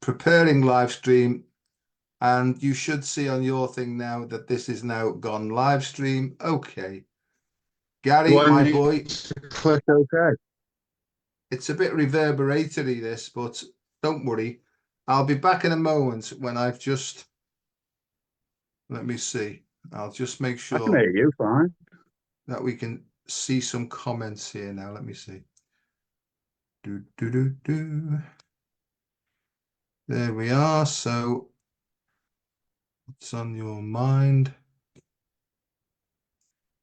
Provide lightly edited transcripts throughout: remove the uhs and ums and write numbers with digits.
preparing live stream, and you should see on your thing now that this is now gone live stream. Okay. Gary, my boy. Click OK. It's a bit reverberatory, this, but don't worry. I'll be back in a moment when I've just... Let me see. I'll just make sure... I can hear you fine. ...that we can see some comments here now. Let me see. There we are. So, what's on your mind?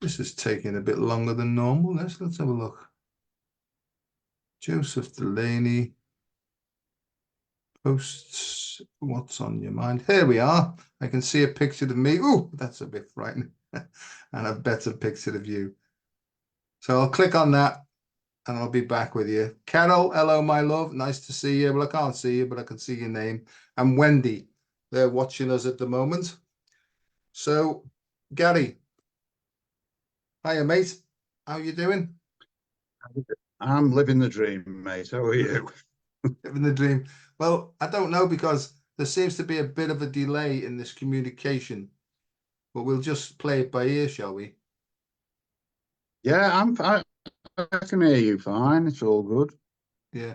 This is taking a bit longer than normal. Let's have a look. Joseph Delaney posts, what's on your mind? Here we are. I can see a picture of me. Oh, that's a bit frightening. And a better picture of you. So I'll click on that and I'll be back with you. Carol, hello, my love. Nice to see you. Well, I can't see you, but I can see your name. And Wendy, they're watching us at the moment. So, Gary. Hiya, mate. How you doing? I'm living the dream, mate. How are you? Living the dream. Well, I don't know, because there seems to be a bit of a delay in this communication, but we'll just play it by ear, shall we? Yeah, I can hear you fine. It's all good. Yeah.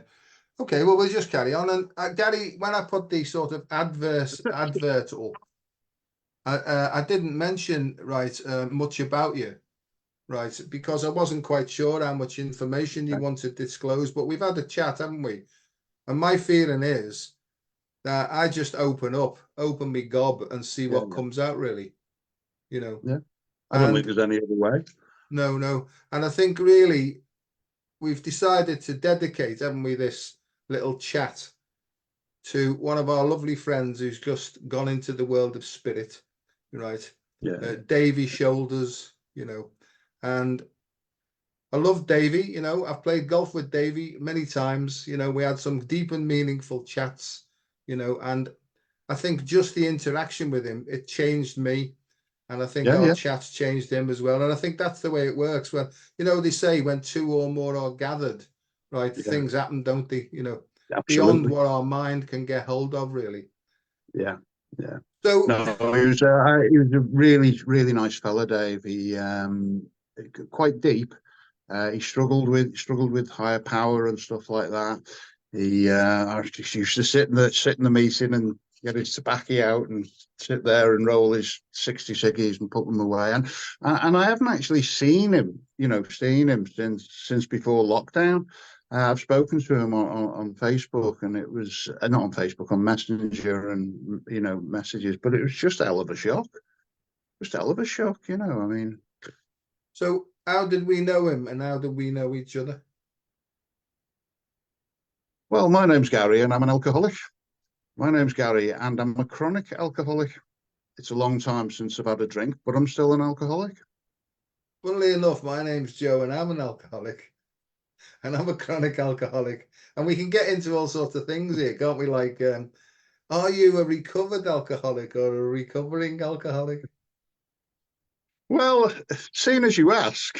Okay, well, we'll just carry on. And Gary, when I put the sort of advert up, I didn't mention, right, much about you, right, because I wasn't quite sure how much information you wanted to disclose, but we've had a chat, haven't we? And my feeling is that I just open me gob and see what comes out, really, you know. Yeah, I don't think there's any other way. No. And I think really we've decided to dedicate, haven't we, this little chat to one of our lovely friends who's just gone into the world of spirit, right? Yeah. Davy Shoulders, you know. And I love Davy, you know. I've played golf with Davy many times. You know, we had some deep and meaningful chats, you know, and I think just the interaction with him, it changed me. And I think our chats changed him as well. And I think that's the way it works. Well, you know, they say when two or more are gathered, right, things happen, don't they? You know, beyond what our mind can get hold of, really. Yeah. So no, he was a really, really nice fella, Dave. He quite deep. He struggled with higher power and stuff like that. He used to sit in the meeting and get his tobacco out and sit there and roll his 60 ciggies and put them away. And I haven't actually seen him since before lockdown. I've spoken to him on Facebook, and it was not on Facebook, on Messenger and messages, but it was just a hell of a shock. You know. I mean, so how did we know him, and how did we know each other? Well, my name's Gary, and I'm an alcoholic. My name's Gary, and I'm a chronic alcoholic. It's a long time since I've had a drink, but I'm still an alcoholic. Funnily enough, my name's Joe, and I'm an alcoholic. And I'm a chronic alcoholic. And we can get into all sorts of things here, can't we? Like, are you a recovered alcoholic or a recovering alcoholic? Well, seeing as you ask,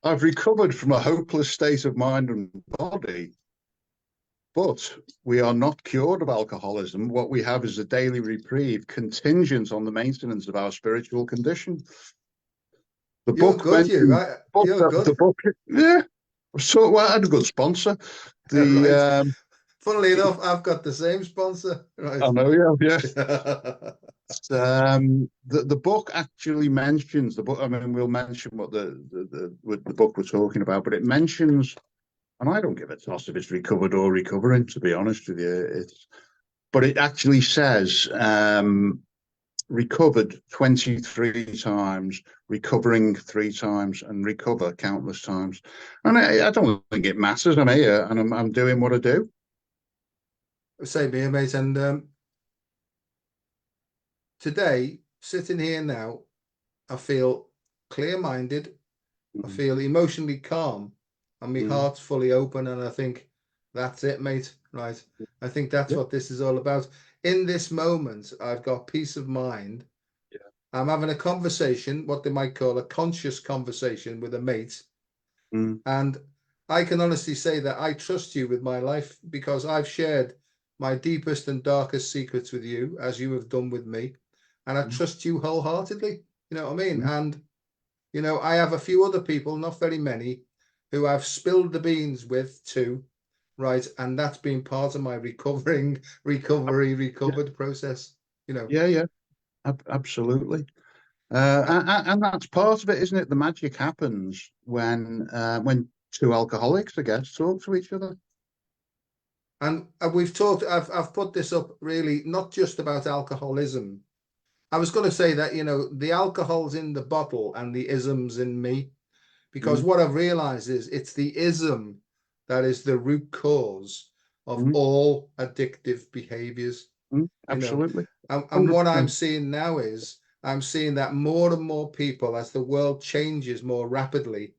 I've recovered from a hopeless state of mind and body. But we are not cured of alcoholism. What we have is a daily reprieve contingent on the maintenance of our spiritual condition. You're good. Yeah. So, well, I had a good sponsor. Right. Funnily enough, I've got the same sponsor. Right. I know you have, yeah. The book actually mentions the book. I mean, we'll mention what the book we're talking about, but it mentions, and I don't give a toss if it's recovered or recovering, to be honest with you. But it actually says recovered 23 times, recovering 3 times, and recover countless times. And I don't think it matters. I'm here and I'm doing what I do. Same here, mate. And today, sitting here now, I feel clear-minded. I feel emotionally calm, and my heart's fully open. And I think that's it, mate. Right? I think that's what this is all about. In this moment, I've got peace of mind. Yeah. I'm having a conversation, what they might call a conscious conversation with a mate. And I can honestly say that I trust you with my life, because I've shared my deepest and darkest secrets with you, as you have done with me, and I Mm, trust you wholeheartedly. You know what I mean? mm. And I have a few other people, not very many, who I've spilled the beans with too, right? And that's been part of my Yeah, recovered process. You know, yeah, yeah, absolutely. And that's part of it, isn't it? The magic happens when two alcoholics, I guess, talk to each other. and we've talked. I've put this up really not just about alcoholism. I was going to say that the alcohol's in the bottle and the ism's in me, because Mm, what I've realized is it's the ism that is the root cause of mm, all addictive behaviors. you know absolutely, and what I'm 100%. seeing now is I'm seeing that more and more people, as the world changes more rapidly,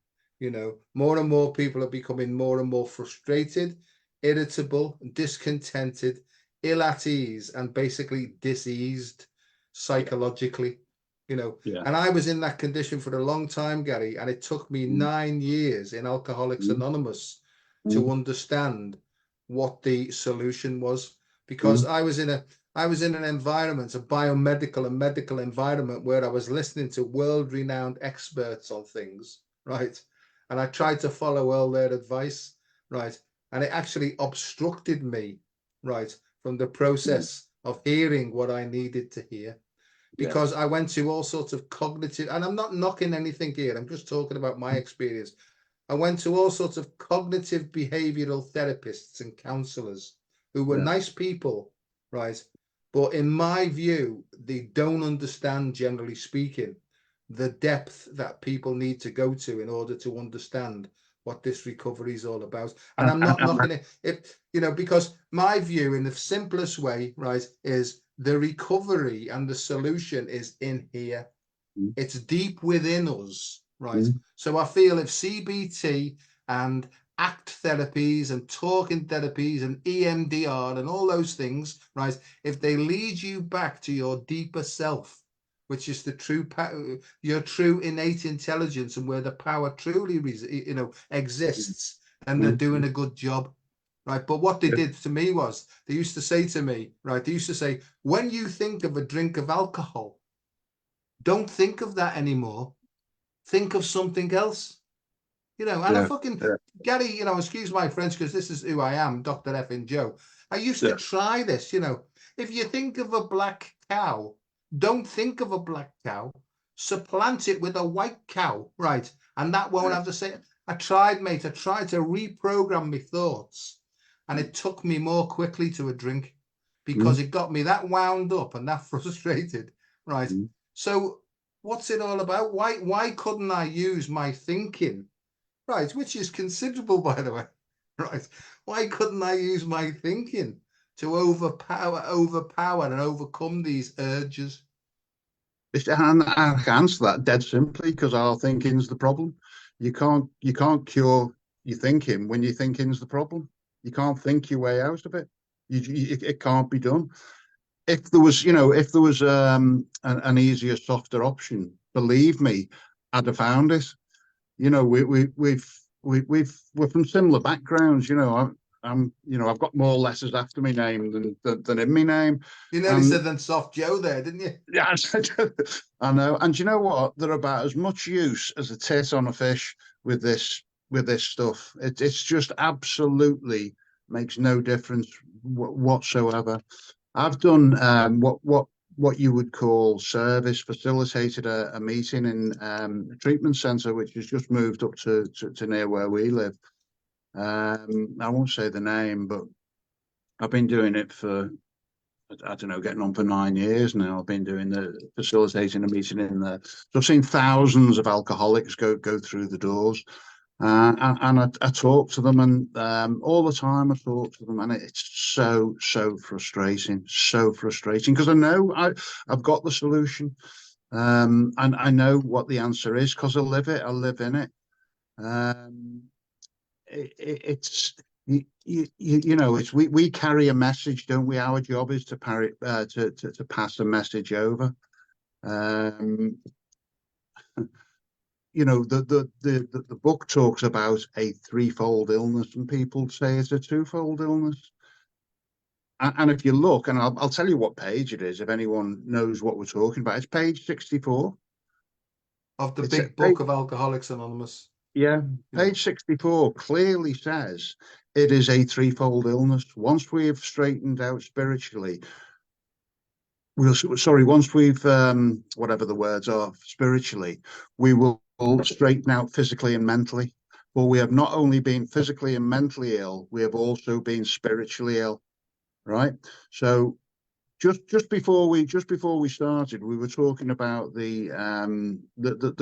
more and more people are becoming more and more frustrated, irritable, discontented, ill at ease, and basically diseased Yeah, psychologically. you know yeah. and I was in that condition for a long time, Gary, and it took me Mm, 9 years in Alcoholics mm, Anonymous to mm, understand what the solution was, because mm, I was in an environment, a biomedical and medical environment, where I was listening to world-renowned experts on things, right? And I tried to follow all their advice, right? And it actually obstructed me, right, from the mm, process of hearing what I needed to hear, yeah, because I went to all sorts of cognitive, and I'm not knocking anything here, I'm just talking about my mm, experience. I went to all sorts of cognitive behavioral therapists and counselors who were yeah. nice people, right? But in my view, they don't understand, generally speaking, the depth that people need to go to in order to understand what this recovery is all about. And I'm not And knocking it, because my view, in the simplest way, right, is the recovery and the solution is in here. mm, It's deep within us, right? mm, So I feel if CBT and ACT therapies and talking therapies and EMDR and all those things, right, if they lead you back to your deeper self, which is the your true innate intelligence, and where the power truly mm, exists, then they're doing a good job. Right. But what they yeah, did to me was they used to say to me, right, they used to say, when you think of a drink of alcohol, don't think of that anymore. Think of something else. And I yeah, fucking, yeah, Gary, excuse my French, because this is who I am, Dr. Effin Joe. I used to yeah, try this. If you think of a black cow, don't think of a black cow. Supplant it with a white cow, right? And that won't yeah. have to say. I tried, mate. I tried to reprogram my thoughts, and Mm, it took me more quickly to a drink, because mm, it got me that wound up and that frustrated, right? mm. So what's it all about? Why couldn't I use my thinking, right, which is considerable, by the way, right? Why couldn't I use my thinking to overpower and overcome these urges? And I can answer that dead simply because our thinking's the problem. You can't cure your thinking when your thinking's the problem. You can't think your way out of it. It can't be done. If there was an easier, softer option, believe me, I'd have found it. We're from similar backgrounds. I've got more letters after my name than in my name, You nearly and said then soft Joe there, didn't you? yeah, I know. And you know what? They're about as much use as a tit on a fish with this stuff. It's just absolutely makes no difference whatsoever. I've done what you would call service, facilitated a meeting in a treatment centre, which has just moved up to near where we live. I won't say the name, but I've been doing it for, I don't know, getting on for 9 years now. I've been doing the facilitating a meeting in there. So I've seen thousands of alcoholics go through the doors. And I talk to them, and all the time I talk to them, and it's so frustrating because I know I've got the solution, and I know what the answer is because I live it, I live in it. Um, it's it's we carry a message, don't we? Our job is to parry to pass a message over. Um, the book talks about a threefold illness, and people say it's a twofold illness. And if you look, and I'll tell you what page it is if anyone knows what we're talking about. It's page 64. Of the It's big page, book of Alcoholics Anonymous. yeah, Yeah. page 64 clearly says it is a threefold illness. Once we have straightened out spiritually, once we've whatever the words are spiritually, we will straighten out physically and mentally. But we have not only been physically and mentally ill, we have also been spiritually ill, right? So just before we started, we were talking about the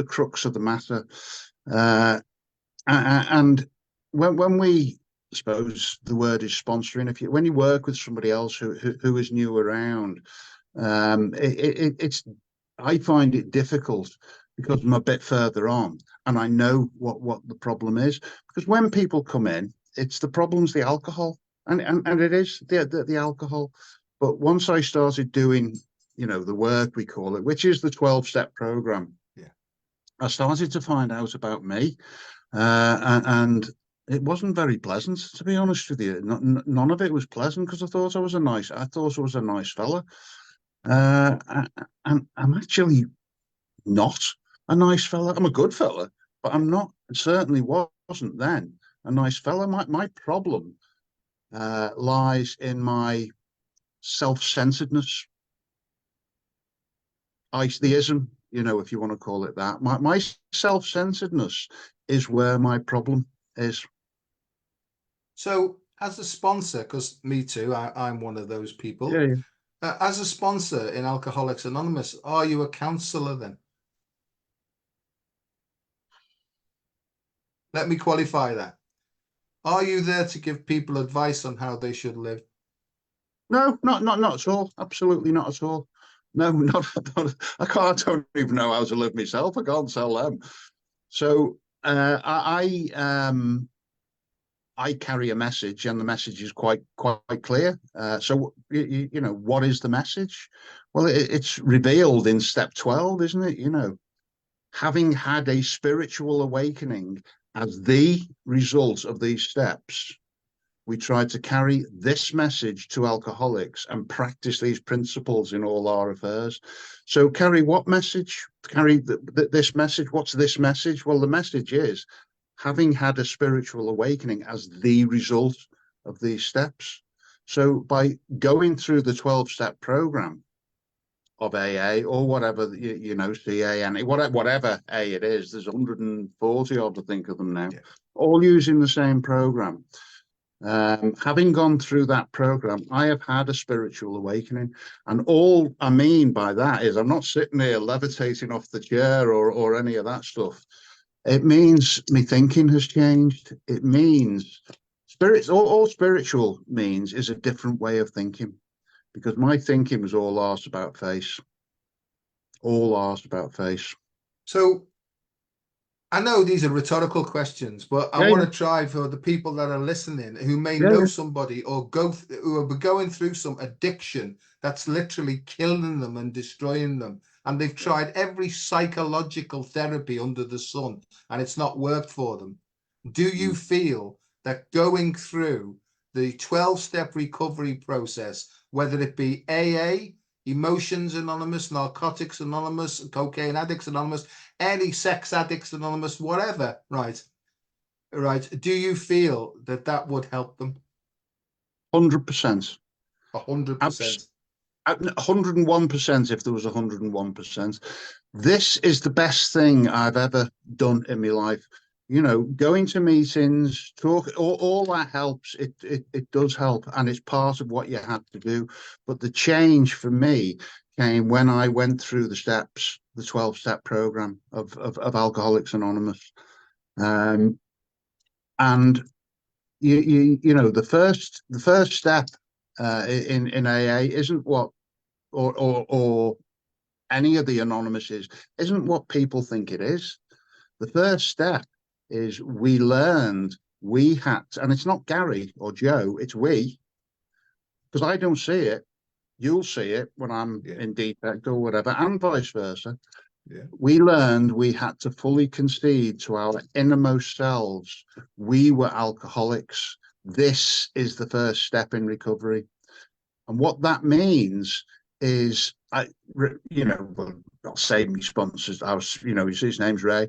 crux of the matter, uh, and when we, I suppose the word is sponsoring. If you when you work with somebody else who is new around, it's I find it difficult because I'm a bit further on and I know what the problem is. Because when people come in, it's the problem's the alcohol, and it is the alcohol. But once I started doing, the work we call it, which is the 12-step program, Yeah. I started to find out about me, and it wasn't very pleasant, to be honest with you. None of it was pleasant because I thought I was a nice fella. And I'm actually not a nice fella. I'm a good fella, but I'm not, certainly wasn't then a nice fella. My problem lies in my self-centeredness, theism, if you want to call it that. My self-centeredness is where my problem is. So, as a sponsor, because me too, I'm one of those Yeah, people. yeah. As a sponsor in Alcoholics Anonymous, are you a counselor then? Let me qualify that. Are you there to give people advice on how they should live? No, not at all. Absolutely not at all. No, not. I don't even know how to live myself. I can't tell them. So I carry a message, and the message is quite clear. So what is the message? Well, it's revealed in step 12, isn't it? Having had a spiritual awakening as the result of these steps, we try to carry this message to alcoholics and practice these principles in all our affairs. So carry what message? Carry this message. What's this message? Well, the message is having had a spiritual awakening as the result of these steps. So by going through the 12-step program of AA or whatever, CA, whatever A it is, there's 140 odd, I think, of them now, Yeah. all using the same program. Having gone through that program, I have had a spiritual awakening. And all I mean by that is I'm not sitting here levitating off the chair or any of that stuff. It means my thinking has changed. It means all spiritual means is a different way of thinking, because my thinking was all asked about face, all asked about face. So, I know these are rhetorical questions, but I Yeah, want yeah, to try for the people that are listening who may yeah, know yeah. somebody or who are going through some addiction that's literally killing them and destroying them. And they've tried every psychological therapy under the sun and it's not worked for them. Do you Mm. feel that going through the 12-step recovery process, whether it be AA, Emotions Anonymous, Narcotics Anonymous, Cocaine Addicts Anonymous, any Sex Addicts Anonymous, whatever, right? Right. Do you feel that that would help them? 100%. 100%. 101% if there was 101%. This is the best thing I've ever done in my life. Going to meetings, talk, all that helps. It does help, and it's part of what you have to do. But the change for me came when I went through the steps, the 12-step program of Alcoholics Anonymous. And the first step in AA isn't what or any of the anonymouses isn't what people think it is. The first step is we had to, and it's not Gary or Joe, it's we, because I don't see it. You'll see it when I'm Yeah. in defect or whatever, and vice versa. Yeah. We learned we had to fully concede to our innermost selves. We were alcoholics. This is the first step in recovery. And what that means is, well, I'll say my sponsors. I was, his name's Ray.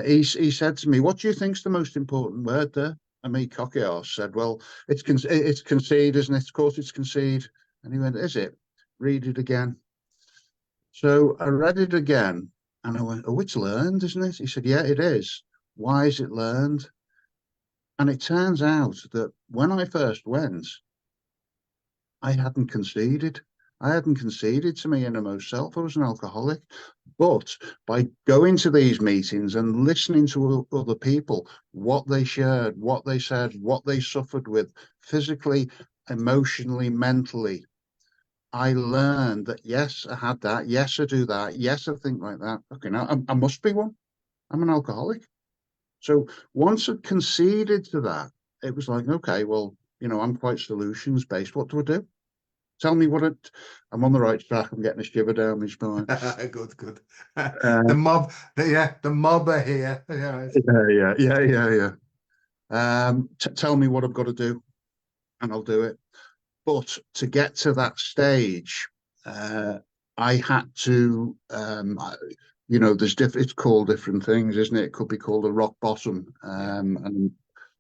He said to me, "What do you think's the most important word there?" And me, cocky arse, said, "Well, it's concede, isn't it? Of course, it's concede." And he went, "Is it? Read it again." So I read it again, and I went, "Oh, it's learned, isn't it?" He said, "Yeah, it is. Why is it learned?" And it turns out that when I first went, I hadn't conceded. I hadn't conceded to my innermost self. I was an alcoholic. But by going to these meetings and listening to other people, what they shared, what they said, what they suffered with physically, emotionally, mentally, I learned that yes, I had that. Yes, I do that. Yes, I think like that. Okay, now I must be one. I'm an alcoholic. So once I conceded to that, it was like, okay, well, I'm quite solutions based. What do I do? Tell me what it. I'm on the right track. I'm getting a shiver down my spine. Good, good. Uh, The mob are here. Yeah, yeah. Tell me what I've got to do, and I'll do it. But to get to that stage, I had to. It's called different things, isn't it? It could be called a rock bottom, yeah, and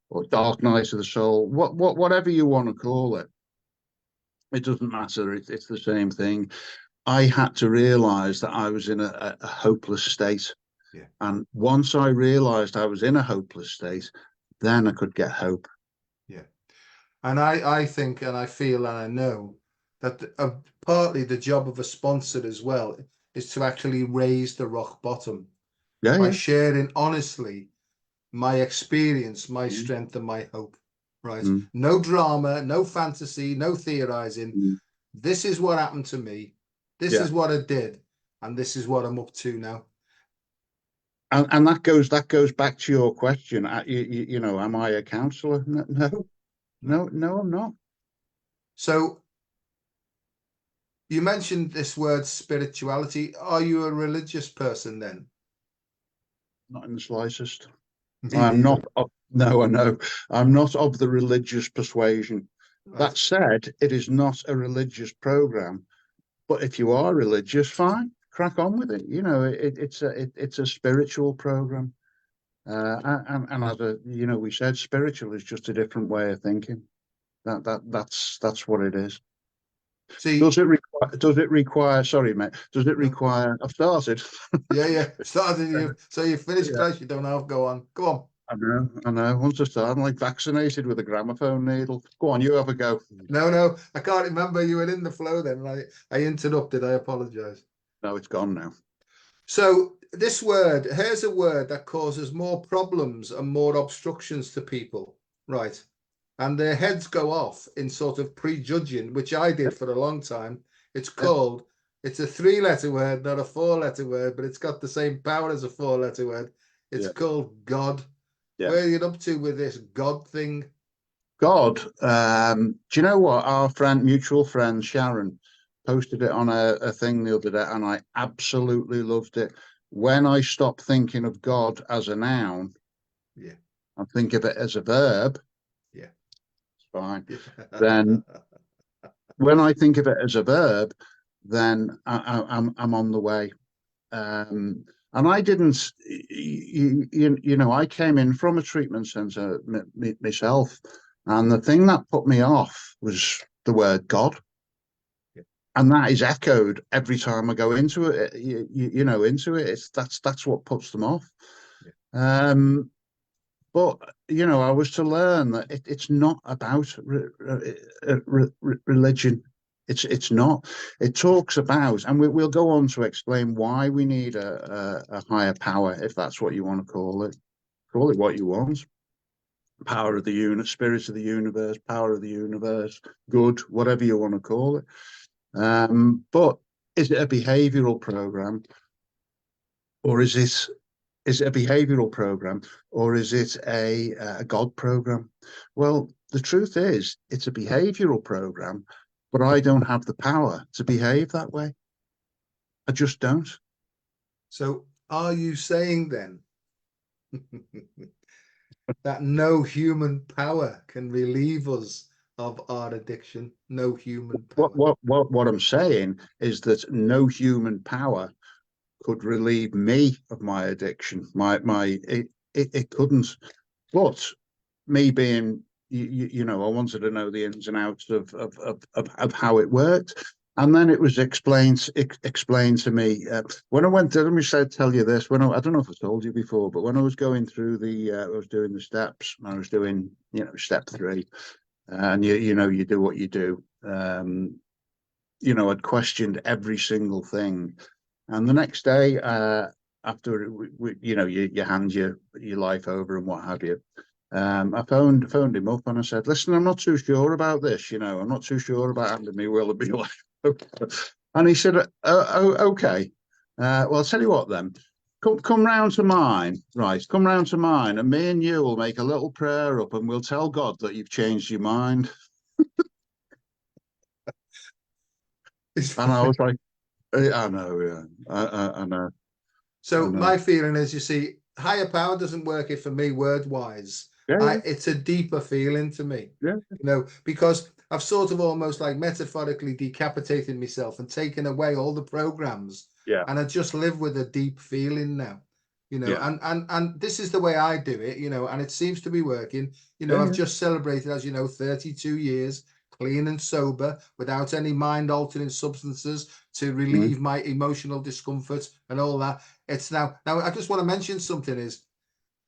or dark night of the soul. Whatever you want to call it. It doesn't matter. It's the same thing. I had to realize that I was in a hopeless state. yeah, And once I realized I was in a hopeless state, then I could get hope. yeah. And I think and I feel and I know that partly the job of a sponsor as well is to actually raise the rock bottom Yeah, by yeah. sharing honestly my experience, my Mm, strength, and my hope. Right? mm, No drama, no fantasy, no theorizing. mm. This is what happened to me. This Yeah. is what I did, and this is what I'm up to now. And that goes back to your question. Am I a counselor? No, no, No. no, I'm not. So you mentioned this word spirituality. Are you a religious person then? Not in the slightest. Me I'm not. neither. No, I know. I'm not of the religious persuasion. Right. That said, it is not a religious program. But if you are religious, fine, crack on with it. It's a spiritual program. And as we said, spiritual is just a different way of thinking. That's what it is. See, Does it require? Sorry, mate. Does it no. require? I've started. Yeah, yeah. Started you. So you finished Yeah, close. You don't have. Go on. Go on. I know. I know. Once I start, I'm like vaccinated with a gramophone needle. Go on, you have a go. No, no. I can't remember. You were in the flow then. I interrupted. I apologize. No, it's gone now. So this word, here's a word that causes more problems and more obstructions to people, right? And their heads go off in sort of prejudging, which I did for a long time. It's Yeah, called, it's a three-letter word, not a four-letter word, but it's got the same power as a four-letter word. It's yeah, called God. yeah. Where are you up to with this God thing? God, do you know what? Our mutual friend Sharon, posted it on a thing the other day, and I absolutely loved it. When I stop thinking of God as a noun, Yeah, I think of it as a verb. yeah, It's fine. yeah. Then when I think of it as a verb, then I'm on the way. Um, and I didn't, I came in from a treatment centre myself, and the thing that put me off was the word God, and that is echoed every time I go into it. Into it. That's what puts them off. Yeah. Um, but I was to learn that it's not about religion. It's not. It talks about, and we'll go on to explain why we need a higher power, if that's what you want to call it. Call it what you want. Power of the unit, spirit of the universe, power of the universe, good, whatever you want to call it. But is it a behavioural program, or is it a behavioral program, or is it a God program? Well, the truth is, it's a behavioral program, but I don't have the power to behave that way. I just don't. So are you saying then that no human power can relieve us of our addiction. No human What power. what what what I'm saying is that no human power could relieve me of my addiction. It couldn't. But me being, I wanted to know the ins and outs of how it worked. And then it was explained to me when I went. Let me tell you this. I don't know if I told you before, but when I was going through I was doing the steps. I was doing, step 3, and you do what you do. I'd questioned every single thing, and the next day, after you hand your life over and what have you, I phoned him up and I said, "Listen, I'm not too sure about this. I'm not too sure about handing me will and be life." And he said, "Okay. Well, I'll tell you what then. Come round to mine, right? Come round to mine, and me and you will make a little prayer up, and we'll tell God that you've changed your mind." It's And I fine. was like, I know, yeah, I know, I So know, my feeling is, you see, higher power doesn't work it for me word wise. yeah, I yeah, It's a deeper feeling to me, yeah, because I've sort of almost like metaphorically decapitated myself and taken away all the programs, yeah, and I just live with a deep feeling now. yeah, And this is the way I do it, and it seems to be working. yeah, I've yeah, just celebrated, as you know, 32 years clean and sober without any mind altering substances to mm, relieve my emotional discomfort and all that. It's now I just want to mention something is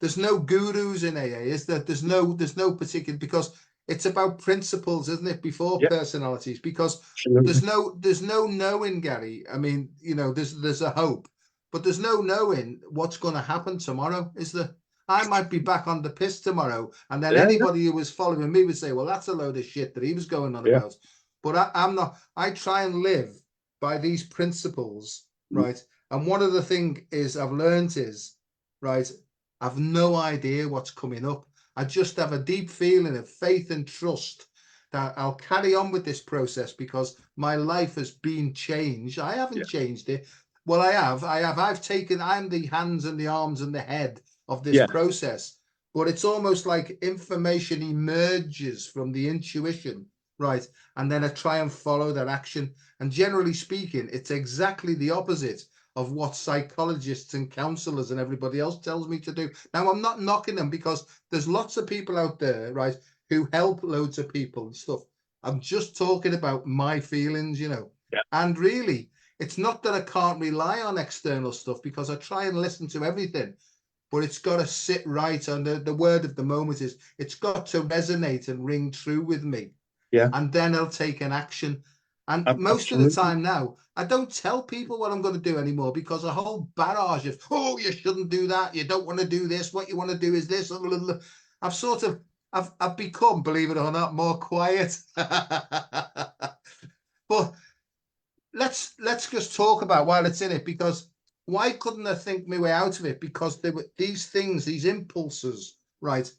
there's no gurus in AA, is there? There's no particular, because it's about principles, isn't it, before yeah, personalities? Because absolutely, there's no knowing, Gary. I mean, there's a hope, but there's no knowing what's going to happen tomorrow, is there? I might be back on the piss tomorrow, and then yeah, yeah, anybody who was following me would say, "Well, that's a load of shit that he was going on yeah, about." But I'm not. I try and live by these principles, mm, right? And one of the thing is I've learned is, right, I've no idea what's coming up. I just have a deep feeling of faith and trust that I'll carry on with this process because my life has been changed. I haven't yeah, changed it. Well, I have. I'm the hands and the arms and the head of this yeah, process. But it's almost like information emerges from the intuition, right? And then I try and follow that action. And generally speaking, it's exactly the opposite of what psychologists and counselors and everybody else tells me to do. Now, I'm not knocking them because there's lots of people out there, right, who help loads of people and stuff. I'm just talking about my feelings. yeah, And really, it's not that I can't rely on external stuff because I try and listen to everything, but it's got to sit right. And the word of the moment is it's got to resonate and ring true with me, yeah, and then I'll take an action. And most of the absolutely, time now, I don't tell people what I'm going to do anymore because a whole barrage of, "Oh, you shouldn't do that. You don't want to do this. What you want to do is this." I've sort of, I've become, believe it or not, more quiet. But let's just talk about while it's in it, because why couldn't I think my way out of it? Because there were these things, these impulses, right?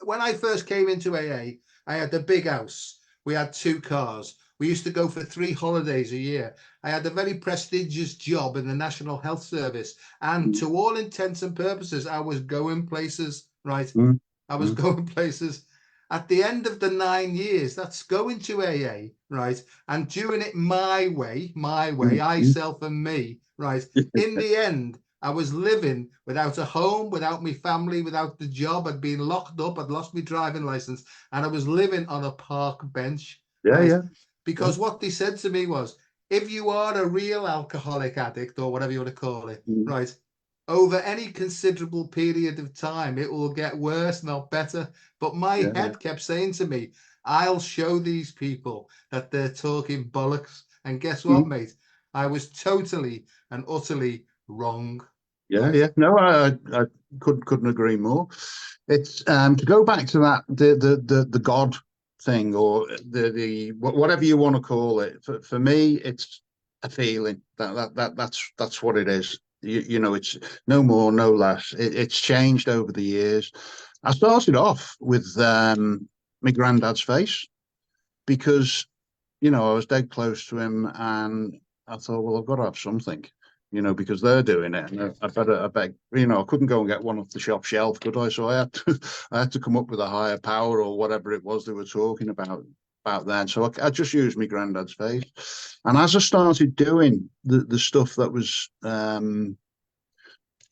When I first came into AA, I had the big house. We had 2 cars. We used to go for 3 holidays a year. I had a very prestigious job in the National Health Service, and mm, to all intents and purposes, I was going places, right? mm, I was mm, going places. At the end of the 9 years, that's going to AA, right? And doing it my way, mm, I, mm. self, and me, right? In the end, I was living without a home, without my family, without the job. I'd been locked up. I'd lost my driving license, and I was living on a park bench, Yeah, right? yeah, yeah, Because what they said to me was, if you are a real alcoholic addict or whatever you want to call it, mm, right, over any considerable period of time, it will get worse, not better. But my yeah, yeah, head kept saying to me, I'll show these people that they're talking bollocks. And guess what, mm, mate? I was totally and utterly wrong. yeah, Right. yeah. No, I couldn't agree more. It's to go back to that the God thing, or whatever you want to call it. For me, it's a feeling that's what it is. It's no more, no less. It's changed over the years. I started off with my granddad's face because I was dead close to him, and I thought, well, I've got to have something, because they're doing it, and I beg, I couldn't go and get one off the shop shelf, could I? So I had to, I had to come up with a higher power or whatever it was they were talking about. about then. So I just used my granddad's face. And as I started doing the stuff that was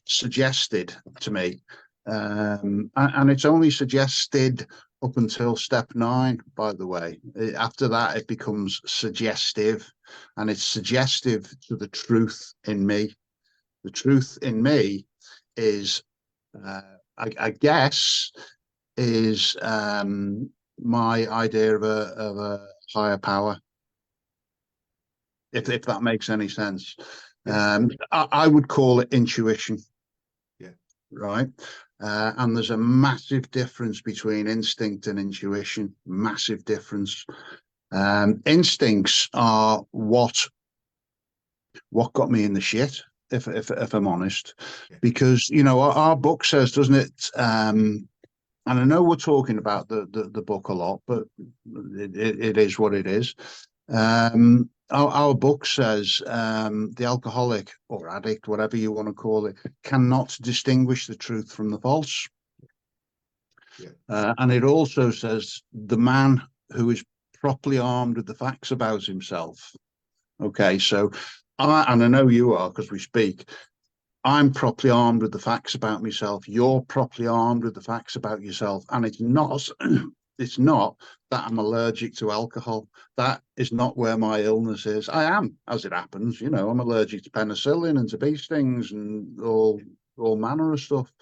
suggested to me, and it's only suggested up until step 9, by the way. After that, it becomes suggestive, and it's suggestive to the truth in me. The truth in me is, I guess, is my idea of a higher power, if that makes any sense. I would call it intuition. Yeah. Right. And there's a massive difference between instinct and intuition. Massive difference. Instincts are what got me in the shit, if I'm honest, because our book says, doesn't it? And I know we're talking about the book a lot, but it is what it is. Our book says the alcoholic or addict, whatever you want to call it, cannot distinguish the truth from the false. Yeah. And it also says the man who is properly armed with the facts about himself. Okay, so I know you are, because we speak. I'm properly armed with the facts about myself. You're properly armed with the facts about yourself. And it's not it's not that I'm allergic to alcohol. That is not where my illness is. I am, as it happens. I'm allergic to penicillin and to bee stings and all manner of stuff.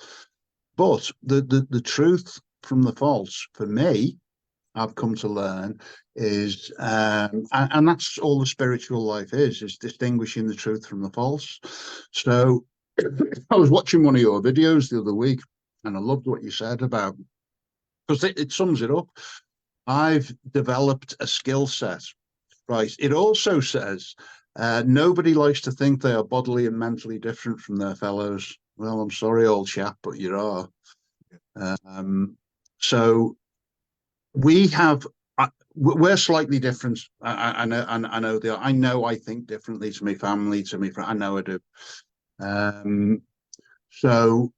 But the truth from the false, for me, I've come to learn, is and that's all the spiritual life is distinguishing the truth from the false. So I was watching one of your videos the other week, and I loved what you said about, because it sums it up. I've developed a skill set, right? It also says nobody likes to think they are bodily and mentally different from their fellows. Well, I'm sorry, old chap, but you are. So we're slightly different. I know. I know. I think differently to my family, to me. I know I do. So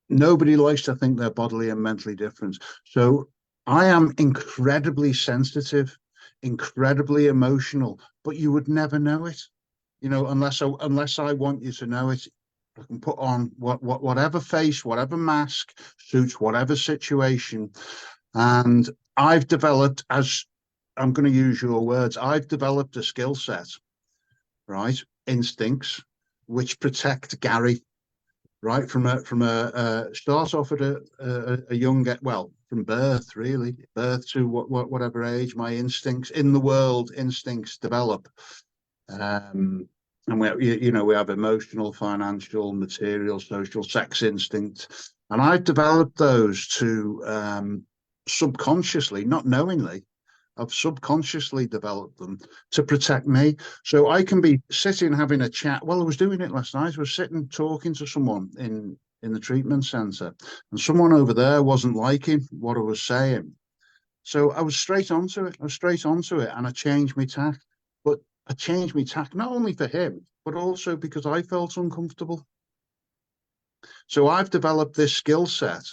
nobody likes to think they're bodily and mentally different. So I am incredibly sensitive, incredibly emotional, but you would never know it, unless I want you to know it. I can put on whatever face, whatever mask suits whatever situation. And I've developed, as I'm going to use your words, I've developed a skill set, right? Instincts, which protect Gary, right? From a start off at a young, well, from birth, really, birth to whatever age, my instincts in the world, instincts develop. And we have emotional, financial, material, social, sex instinct. And I've developed those to subconsciously, not knowingly, I've subconsciously developed them to protect me. So I can be sitting having a chat. Well, I was doing it last night. I was sitting talking to someone in the treatment centre, and someone over there wasn't liking what I was saying. So I was straight onto it. And I changed my tack. But I changed my tack not only for him, but also because I felt uncomfortable. So I've developed this skill set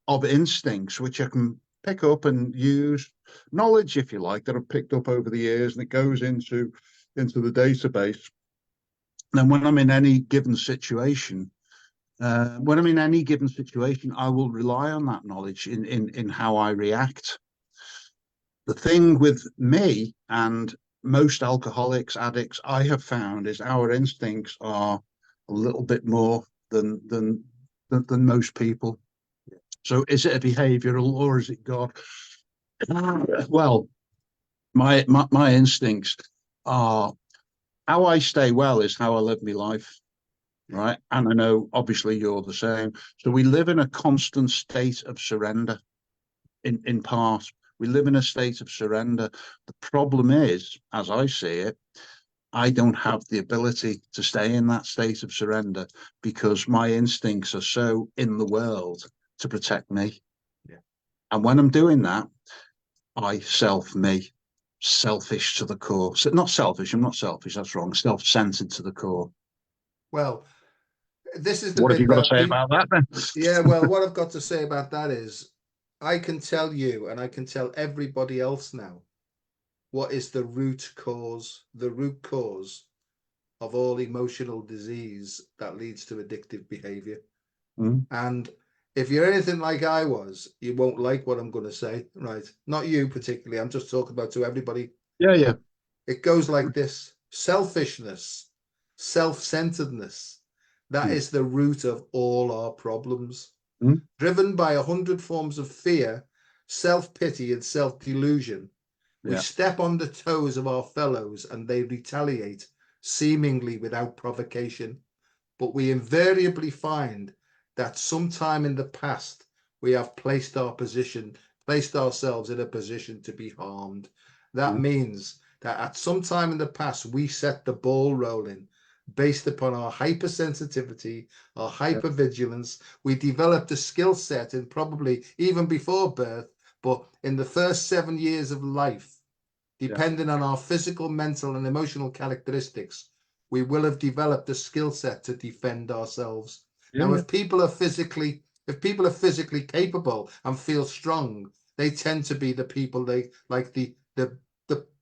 of instincts, which I can pick up and use, knowledge, if you like, that I've picked up over the years, and it goes into the database. And when I'm in any given situation, I will rely on that knowledge in how I react. The thing with me and most alcoholics, addicts, I have found, is our instincts are a little bit more than most people. So is it a behavioral or is it God? Well, my instincts are, how I stay well is how I live my life, right? And I know obviously you're the same. So we live in a constant state of surrender. In part, we live in a state of surrender. The problem is, as I see it, I don't have the ability to stay in that state of surrender because my instincts are so in the world to protect me. Yeah. And when I'm doing that, I me, selfish to the core. So not selfish, I'm not selfish, that's wrong. Self-centered to the core. Well, this is the What have you bit got to that say about that then? yeah, well, what I've got to say about that is I can tell you and I can tell everybody else now what is the root cause? The root cause of all emotional disease that leads to addictive behavior. Mm. And if you're anything like I was, you won't like what I'm going to say, right? Not you particularly. I'm just talking about to everybody. Yeah, yeah. It goes like this: selfishness, self centeredness. That Mm. is the root of all our problems. Mm. Driven by 100 forms of fear, self pity, and self delusion, we Yeah, step on the toes of our fellows and they retaliate, seemingly without provocation. But we invariably find that sometime in the past we have placed ourselves in a position to be harmed. That yeah, means that at some time in the past we set the ball rolling based upon our hypersensitivity, our yeah, hypervigilance. We developed a skill set and probably even before birth, but in the first 7 years of life, yeah, depending on our physical, mental, and emotional characteristics, we will have developed a skill set to defend ourselves. yeah, Now, yeah, if people are physically capable and feel strong, they tend to be the people they like the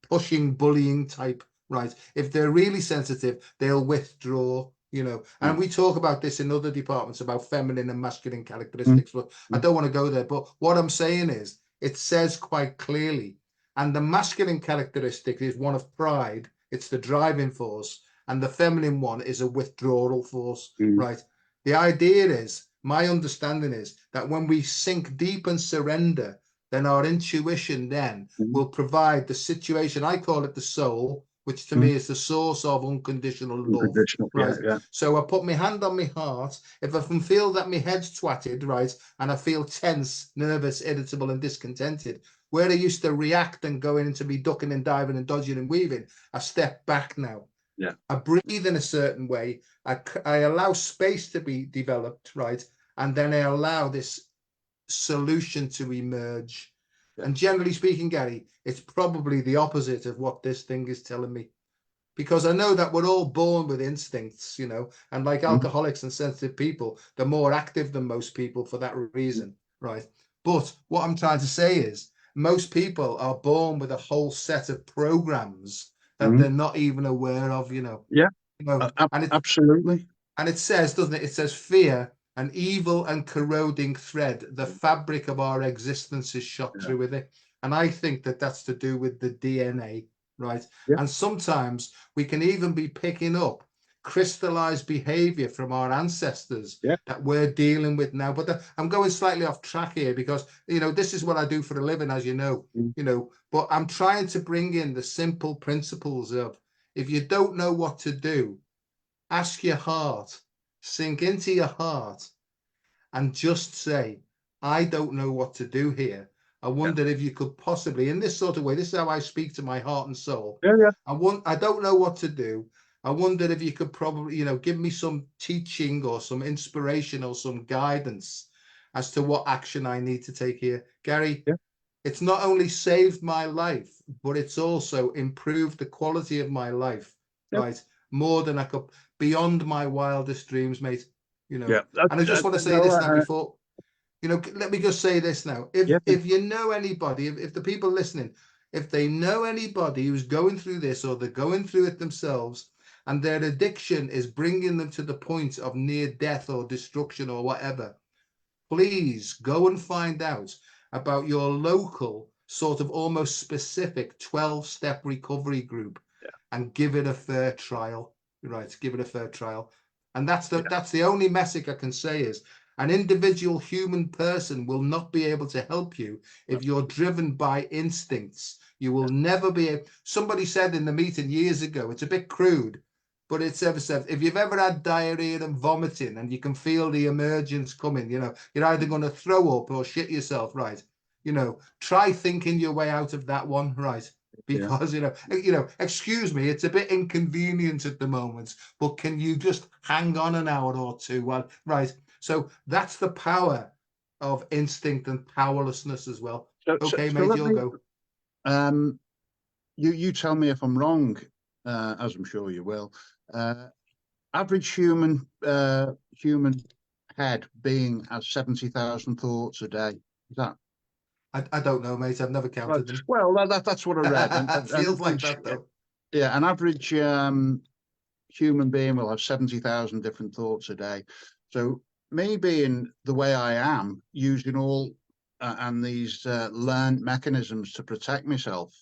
pushing, bullying type, right? If they're really sensitive, they'll withdraw. yeah. And we talk about this in other departments about feminine and masculine Mm. characteristics, but I Mm. don't want to go there. But what I'm saying is, it says quite clearly, and the masculine characteristic is one of pride, it's the driving force, and the feminine one is a withdrawal force, Mm. right? The idea is, my understanding is that when we sink deep and surrender, then our intuition then Mm. will provide the situation. I call it the soul, which to Mm. me is the source of unconditional love, Unconditional. Yeah, right? yeah, So I put my hand on my heart. If I can feel that my head's twatted, right, and I feel tense, nervous, irritable, and discontented, where I used to react and go into me ducking and diving and dodging and weaving, I step back now. yeah, I breathe in a certain way. I allow space to be developed, right? And then I allow this solution to emerge. yeah. And generally speaking, Gary, it's probably the opposite of what this thing is telling me. Because I know that we're all born with instincts, and like Mm. alcoholics and sensitive people, they're more active than most people for that reason, right? But what I'm trying to say is most people are born with a whole set of programs that Mm. they're not even aware of, Yeah, and absolutely. it says, doesn't it? It says fear, an evil and corroding thread, the fabric of our existence is shot Yeah, through with it. And I think that that's to do with the DNA, right? yeah, And sometimes we can even be picking up crystallized behavior from our ancestors yeah. that we're dealing with now. But I'm going slightly off track here because, this is what I do for a living, as Mm. but I'm trying to bring in the simple principles of, if you don't know what to do, ask your heart, sink into your heart, and just say, I don't know what to do here. I Yeah, wonder if you could possibly, in this sort of way, this is how I speak to my heart and soul. yeah, yeah, I don't know what to do. I wondered if you could probably, give me some teaching or some inspiration or some guidance as to what action I need to take here. Gary, yeah, it's not only saved my life, but it's also improved the quality of my life, yeah, right? More than I could, beyond my wildest dreams, mate. You know, yeah. That, and I just want to say no, this now before, let me just say this now. If yeah, if you know anybody, if the people listening, if they know anybody who's going through this or they're going through it themselves, and their addiction is bringing them to the point of near death or destruction or whatever, please go and find out about your local sort of almost specific 12-step recovery group yeah, and give it a fair trial. Right, give it a fair trial. And that's the yeah, that's the only message I can say is, an individual human person will not be able to help you no, if you're driven by instincts. You will never be. Somebody said in the meeting years ago, it's a bit crude, but it's ever said, if you've ever had diarrhea and vomiting and you can feel the emergence coming, you're either going to throw up or shit yourself, right? Try thinking your way out of that one, right? yeah. Because excuse me, it's a bit inconvenient at the moment, but can you just hang on an hour or two? Well, right. So that's the power of instinct and powerlessness as well. So, so, Okay, so mate, let you'll me. go. Um, you tell me if I'm wrong, as I'm sure you will. Average human head being has 70,000 thoughts a day. Is that? I don't know, mate. I've never Right. counted them. Well, that's what I read. It An feels like average, that though. yeah, an average human being will have 70,000 different thoughts a day. So me being the way I am, using all and these learned mechanisms to protect myself,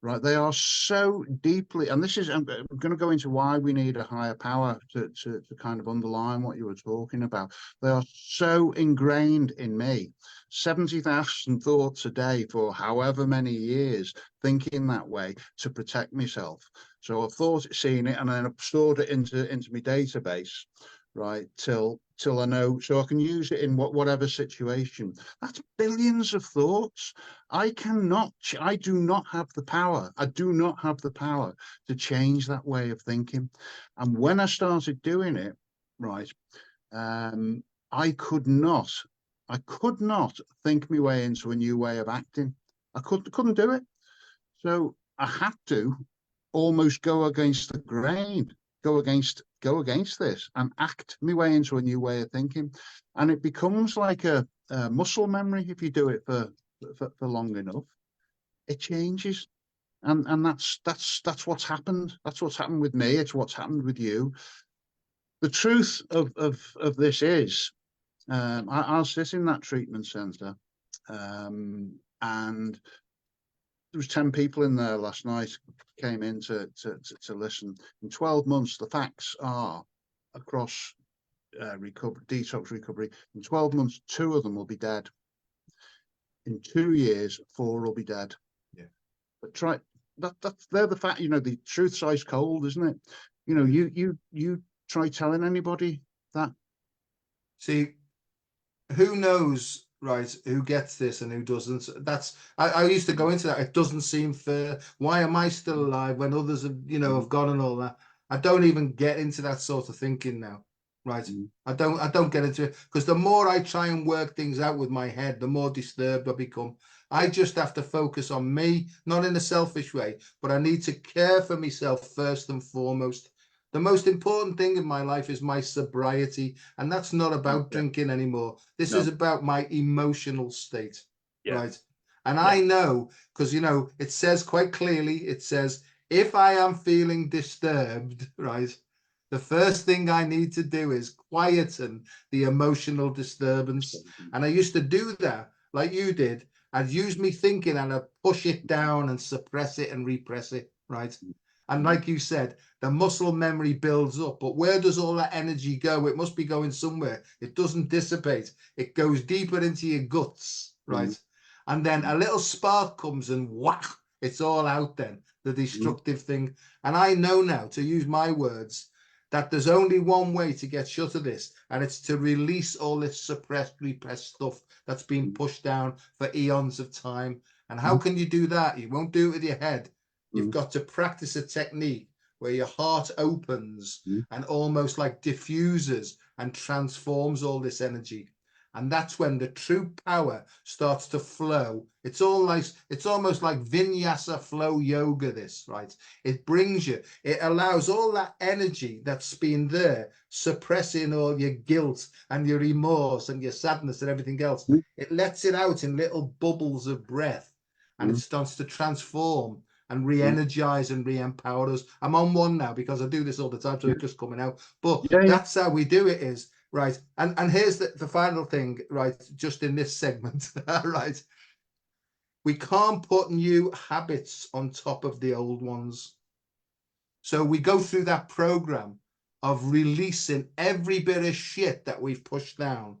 right? They are so deeply, and this is, I'm going to go into why we need a higher power to kind of underline what you were talking about. They are so ingrained in me. 70,000 thoughts a day for however many years, thinking that way to protect myself. So I've thought it, seen it, and then I've stored it into my database, right? Till I know, so I can use it in whatever situation. That's billions of thoughts. I do not have the power. I do not have the power to change that way of thinking. And when I started doing it, right, um, I could not, I could not think my way into a new way of acting. I couldn't do it. So I had to almost go against the grain, go against this and act my way into a new way of thinking. And it becomes like a muscle memory if you do it for long enough. It changes. And that's what's happened. That's what's happened with me. It's what's happened with you. The truth of this is, I was sitting in that treatment centre, and there was 10 people in there last night, came in to listen. In 12 months, the facts are across detox recovery. In 12 months, 2 of them will be dead. In 2 years, 4 will be dead. Yeah. But they're the fact, the truth's ice cold, isn't it? You try telling anybody that. See, who knows, right, who gets this and who doesn't? I used to go into that. It doesn't seem fair. Why am I still alive when others have, have gone and all that? I don't even get into that sort of thinking now, right? I don't get into it, because the more I try and work things out with my head, the more disturbed I become. I just have to focus on me, not in a selfish way, but I need to care for myself first and foremost. The most important thing in my life is my sobriety, and that's not about drinking anymore. This is about my emotional state, right? And I know, because it says quite clearly, it says, if I am feeling disturbed, right, the first thing I need to do is quieten the emotional disturbance. And I used to do that like you did. I'd use me thinking and I'd push it down and suppress it and repress it, right? And like you said, the muscle memory builds up, but where does all that energy go? It must be going somewhere. It doesn't dissipate. It goes deeper into your guts, right? And then a little spark comes and whack, it's all out then, the destructive thing. And I know now, to use my words, that there's only one way to get shut of this, and it's to release all this suppressed, repressed stuff that's been pushed down for eons of time. And how can you do that? You won't do it with your head. You've got to practice a technique where your heart opens and almost like diffuses and transforms all this energy. And that's when the true power starts to flow. It's almost like vinyasa flow yoga, this, right? It brings you, it allows all that energy that's been there, suppressing all your guilt and your remorse and your sadness and everything else. It lets it out in little bubbles of breath, and it starts to transform and re-energize and re-empower us. I'm on one now because I do this all the time, so it's just coming out. But that's how we do it, is right. And here's the final thing, right, just in this segment. Right, we can't put new habits on top of the old ones. So we go through that program of releasing every bit of shit that we've pushed down,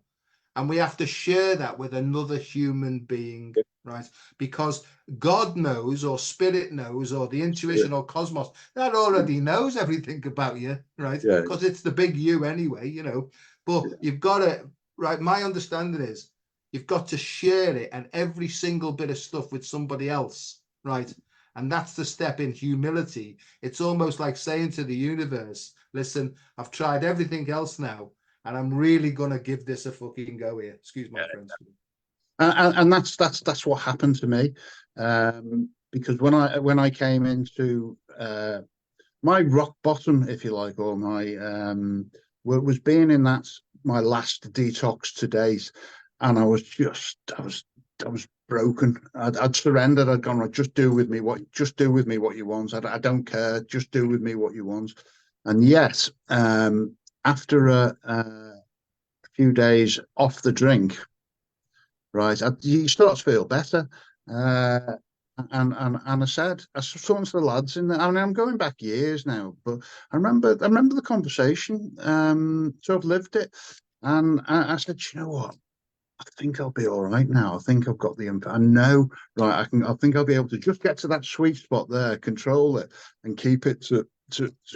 and we have to share that with another human being, right? Because God knows, or spirit knows, or the intuition, or cosmos, that already knows everything about you, right? Because it's the big you anyway, but you've got to, right, my understanding is you've got to share it and every single bit of stuff with somebody else, right? And that's the step in humility. It's almost like saying to the universe, listen, I've tried everything else now, and I'm really gonna give this a fucking go here. Excuse my French. And that's what happened to me, because when I came into my rock bottom, if you like, or my was being in that my last detox to date, and I was broken. I'd surrendered. I'd gone, right, just do with me what you want. I don't care. Just do with me what you want. And yet, after a few days off the drink, right, you start to feel better. Uh, and I said to the lads in there, I mean, I'm going back years now, but I remember the conversation. So I've lived it, and I said, you know what? I think I'll be all right now. I think I've got the I know, right? I think I'll be able to just get to that sweet spot there, control it, and keep it to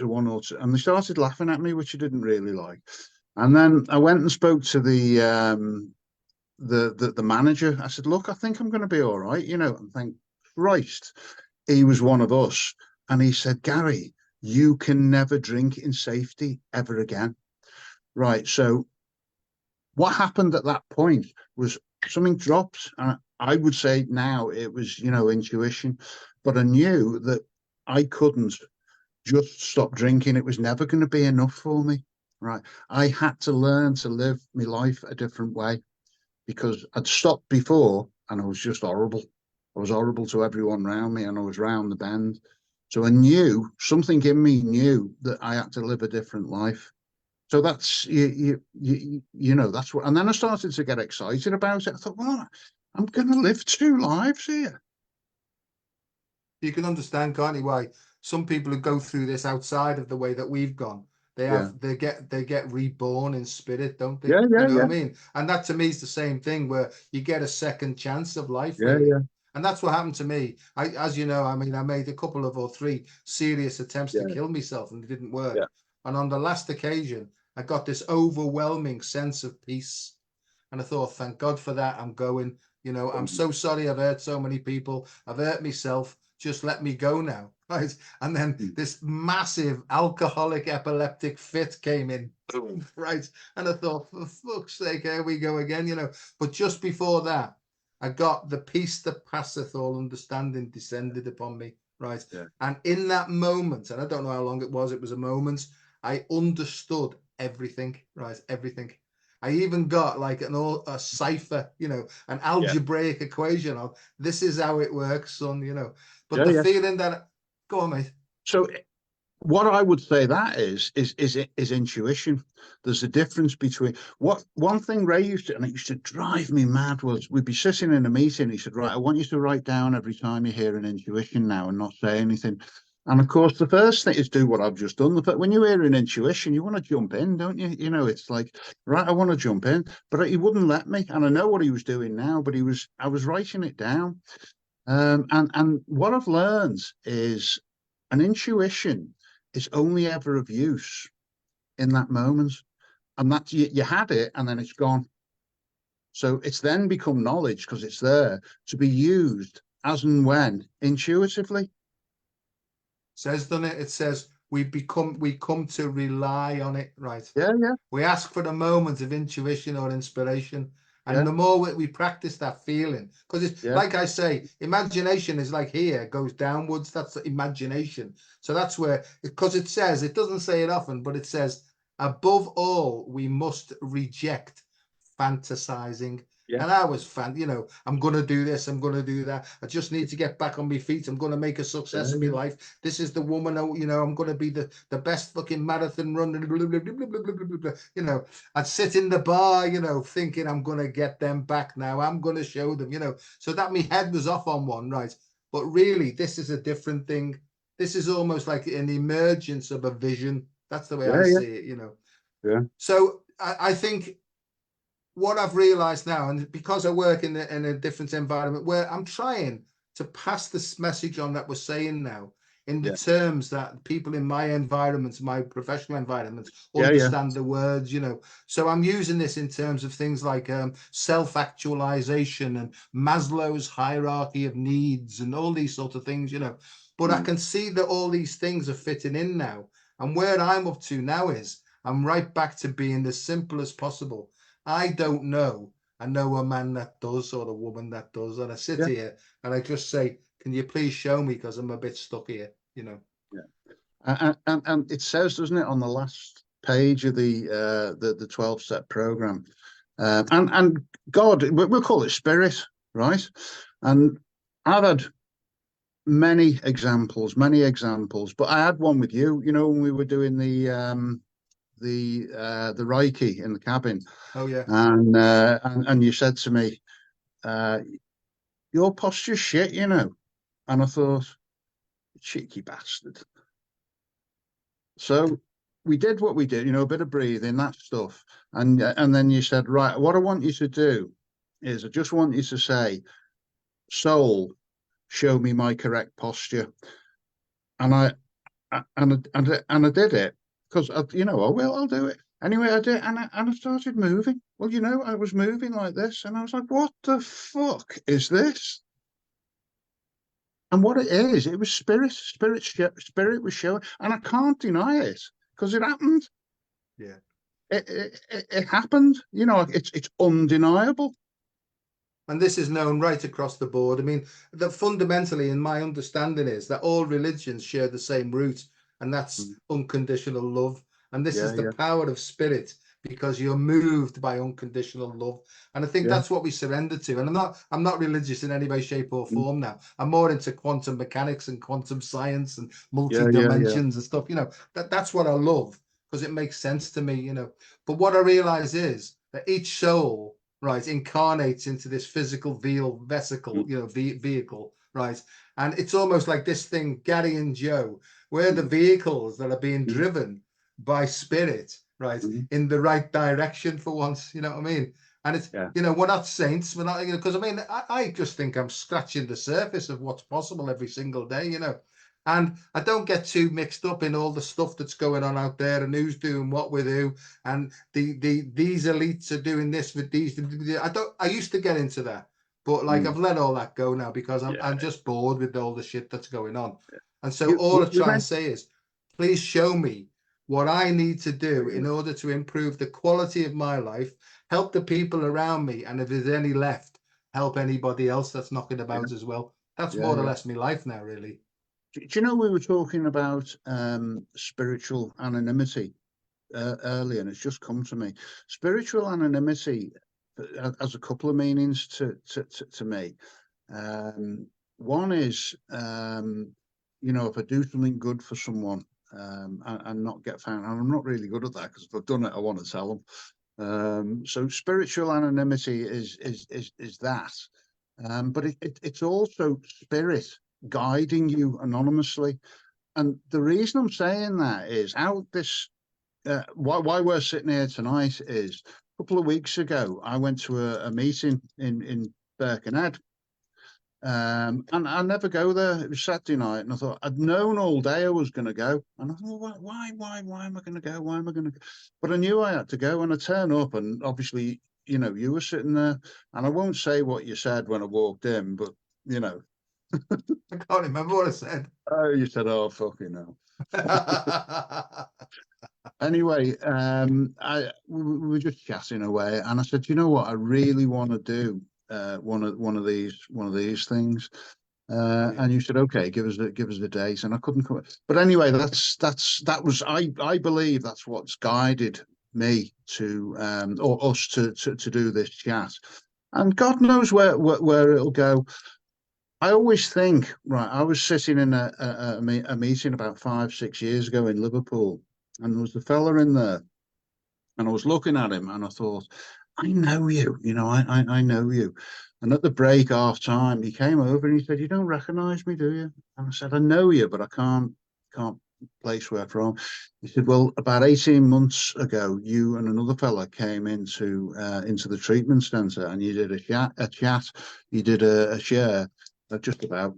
one or two. And they started laughing at me, which I didn't really like. And then I went and spoke to the manager. I said, look, I think I'm going to be all right, you know. And thank Christ, he was one of us. And he said, Gary, you can never drink in safety ever again. Right. So what happened at that point was something dropped. And I would say now it was, you know, intuition, but I knew that I couldn't just stop drinking. It was never going to be enough for me. Right. I had to learn to live my life a different way because I'd stopped before and I was just horrible. I was horrible to everyone around me and I was round the bend. So I knew something in me knew that I had to live a different life. So that's you know that's what. And then I started to get excited about it. I thought, well, I'm going to live two lives here. You can understand, can't you, why some people who go through this outside of the way that we've gone, Yeah, they get reborn in spirit, don't they? yeah, You yeah, know what I yeah, mean? And that to me is the same thing where you get a second chance of life, yeah, really. yeah, And that's what happened to me. As you know, I mean, I made a couple of or three serious attempts to yeah, kill myself and it didn't yeah. work. And on the last occasion, I got this overwhelming sense of peace. And I thought, thank God for that. I'm going. You know, I'm so sorry I've hurt so many people. I've hurt myself. Just let me go now. Right. And then Mm. this massive alcoholic epileptic fit came in. Boom. Right. And I thought, for fuck's sake, here we go again, you know. But just before that, I got the peace that passeth all understanding descended upon me. Right. Yeah, And in that moment, and I don't know how long it was a moment, I understood everything. Right. Everything. I even got like a cipher, you know, an yeah, algebraic equation of this is how it works, son, you know. But yeah, the yeah. feeling that, go on, mate. So what I would say that is intuition. There's a difference between what one thing Ray used to, and it used to drive me mad, was we'd be sitting in a meeting. He said, right, I want you to write down every time you hear an intuition now and not say anything. And of course, the first thing is do what I've just done. When you hear an intuition, you want to jump in, don't you? You know, it's like, right, I want to jump in, but he wouldn't let me. And I know what he was doing now, but I was writing it down. And what I've learned is an intuition is only ever of use in that moment. And that you had it and then it's gone. So it's then become knowledge because it's there to be used as and when intuitively. Says, doesn't it? It says we come to rely on it, right? Yeah, yeah, We ask for the moment of intuition or inspiration. And yeah, the more we practice that feeling, because it's yeah, like I say, imagination is like here, it goes downwards. That's imagination. So that's where, because it says, it doesn't say it often, but it says, above all, we must reject fantasizing. yeah, And I was you know, I'm going to do this, I'm going to do that. I just need to get back on my feet. I'm going to make a yeah, success of my yeah, life. This is the woman, you know, I'm going to be the best fucking marathon runner. You know, I'd sit in the bar, you know, thinking I'm going to get them back now. I'm going to show them, you know. So that my head was off on one, right? But really, this is a different thing. This is almost like an emergence of a vision. That's the way I yeah, see it, you know. yeah, So I think what I've realized now, and because I work in a different environment where I'm trying to pass this message on that we're saying now in the yeah, terms that people in my environments, my professional environments, yeah, yeah, understand the words, you know. So I'm using this in terms of things like self-actualization and Maslow's hierarchy of needs and all these sort of things, you know. But I mm, can see that all these things are fitting in now. And where I'm up to now is I'm right back to being as simple as possible. I don't know. I know a man that does or a woman that does. And I sit yeah, here and I just say, can you please show me? Because I'm a bit stuck here, you know. yeah. And it says, doesn't it, on the last page of the 12-step program, and God, we'll call it spirit. right? And I've had many examples, but I had one with you, when we were doing the Reiki in the cabin, Oh yeah. and you said to me, uh, your posture's shit, and I thought, cheeky bastard. So we did what we did, a bit of breathing, that stuff. And then you said, right, what I want you to do is I just want you to say, soul, show me my correct posture. And I did it because I'll do it. Anyway, I did, and I started moving. Well, I was moving like this, and I was like, what the fuck is this? And what it is, it was spirit was showing, and I can't deny it because it happened. Yeah. It happened. It's undeniable. And this is known right across the board. I mean, that fundamentally, in my understanding, is that all religions share the same root, and that's Mm. unconditional love. And this is Yeah, the yeah, power of spirit because you're moved by unconditional love. And I think yeah. that's what we surrender to. And I'm not religious in any way, shape, or Mm. form now. I'm more into quantum mechanics and quantum science and multi Yeah, yeah, yeah. dimensions and stuff. That's what I love because it makes sense to me. But what I realize is that each soul, right, incarnates into this physical vesicle, Mm. vehicle, right? And it's almost like this thing, Gary and Joe, we're the Mm. vehicles that are being Mm. driven by spirit, right, Mm. in the right direction for once, you know what I mean? And it's, Yeah. we're not saints, we're not, because I mean, I just think I'm scratching the surface of what's possible every single day. And I don't get too mixed up in all the stuff that's going on out there and who's doing what with who and these elites are doing this with these. I used to get into that, but like Mm. I've let all that go now because I'm Yeah. I'm just bored with all the shit that's going on. And so You, all you, I you try and meant, say is, please show me what I need to do in yeah, order to improve the quality of my life, help the people around me, and if there's any left, help anybody else that's knocking yeah, about as well. That's yeah, more or yeah. less my life now, really. Do you know we were talking about spiritual anonymity earlier, and it's just come to me. Spiritual anonymity has a couple of meanings to me. Um, One is, if I do something good for someone and not get found, and I'm not really good at that because if I've done it, I want to tell them. So spiritual anonymity is that, but it's also spirit guiding you anonymously. And the reason I'm saying that is out this why we're sitting here tonight is a couple of weeks ago I went to a meeting in Birkenhead. And I never go there. It was Saturday night, and I thought I'd known all day I was going to go, and I thought, well, why am I going to go? Why am I going to go? But I knew I had to go, and I turn up, and obviously, you were sitting there, and I won't say what you said when I walked in, but you know, I can't remember what I said. oh, you said, oh, fucking hell. Anyway, we were just chatting away, and I said, you know what, I really want to do one of these things. Yeah, And you said, okay, give us a date, and I couldn't come. But anyway, that was I believe that's what's guided me to or us to do this chat, and God knows where it'll go. I always think, right. I was sitting in a meeting about 5 6 years ago in Liverpool, and there was a fella in there, and I was looking at him, and I thought, I know you, I know you. And at the break, half time, he came over and he said, "You don't recognise me, do you?" And I said, "I know you, but I can't place where from." He said, "Well, about 18 months ago, you and another fella came into the treatment centre, and you did a chat, you did a share." Just about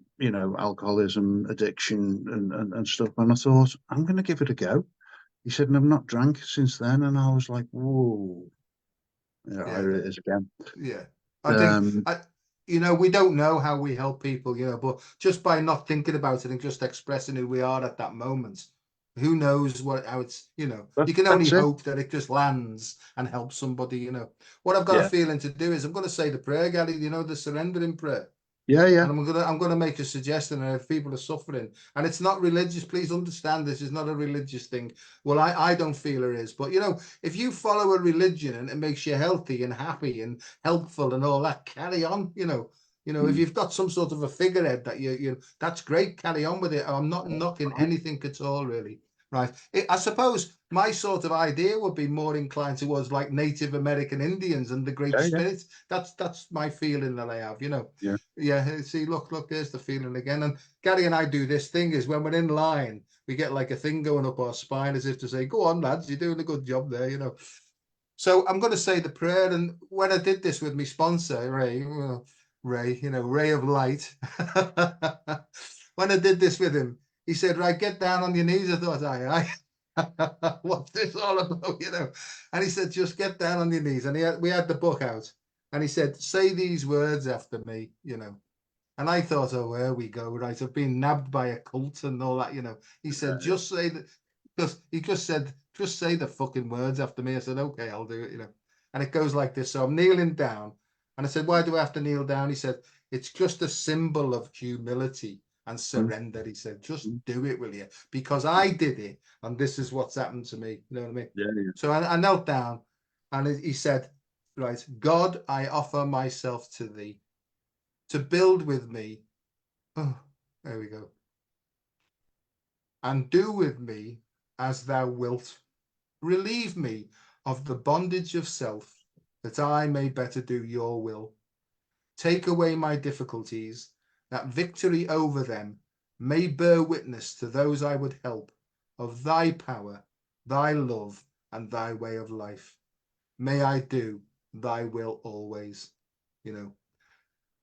alcoholism, addiction, and stuff. And I thought, I'm going to give it a go. He said, and I've not drank since then. And I was like, whoa, yeah, yeah, here it is again. yeah. I think Um, we don't know how we help people, but just by not thinking about it and just expressing who we are at that moment, who knows how you can only that's it. hope that it just lands and helps somebody. What I've got a Yeah, feeling to do is I'm going to say the prayer, Gary, the surrendering prayer. yeah, yeah. And I'm gonna make a suggestion, and if people are suffering, and it's not religious, please understand this is not a religious thing. Well, I don't feel it is, but if you follow a religion and it makes you healthy and happy and helpful and all that, carry on. You know, if you've got some sort of a figurehead that that's great, carry on with it. I'm not knocking anything at all, really. Right. I suppose my sort of idea would be more inclined towards like Native American Indians and the Great Yeah, yeah, Spirit. That's my feeling that I have, you know. yeah. Yeah, see, look, there's the feeling again. And Gary and I do this thing is when we're in line, we get like a thing going up our spine as if to say, go on, lads, you're doing a good job there, you know. So I'm going to say the prayer. And when I did this with my sponsor, Ray, you know, Ray of Light, when I did this with him, he said, right, get down on your knees. I thought, aye. What's this all about, you know? And he said, just get down on your knees. And we had the book out. And he said, say these words after me, you know. And I thought, oh, there we go, right? I've been nabbed by a cult and all that, you know. He said, just say that, because he just said, just say the fucking words after me. I said, okay, I'll do it, you know. And it goes like this. So I'm kneeling down. And I said, why do I have to kneel down? He said, it's just a symbol of humility and surrender. He said, just do it, will you? Because I did it. And this is what's happened to me. You know what I mean? Yeah, yeah. So I knelt down and he said, right, God, I offer myself to thee to build with me. Oh, there we go. And do with me as thou wilt. Relieve me of the bondage of self, that I may better do your will. Take away my difficulties, that victory over them may bear witness to those I would help of thy power, thy love, and thy way of life. May I do thy will always, you know.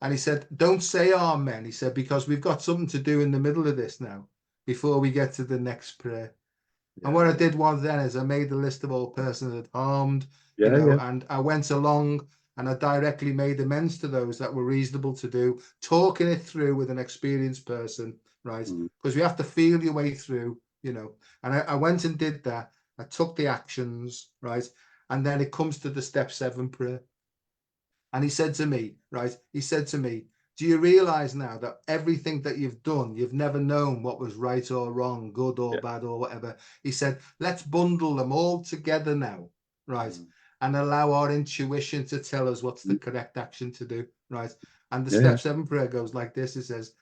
And he said, don't say amen. He said, because we've got something to do in the middle of this now, before we get to the next prayer. And what I did was then is I made the list of all persons that harmed, you Yeah, know, yeah. and I went along and I directly made amends to those that were reasonable to do, talking it through with an experienced person, right? Because we have to feel your way through, you know. And I went and did that. I took the actions, right? And then it comes to the step 7 prayer. And he said to me, right, he said to me, do you realize now that everything that you've done, you've never known what was right or wrong, good or bad or whatever. He said, let's bundle them all together now, right? And allow our intuition to tell us what's the correct action to do, right? And the Yeah, yeah. step 7 prayer goes like this. It says,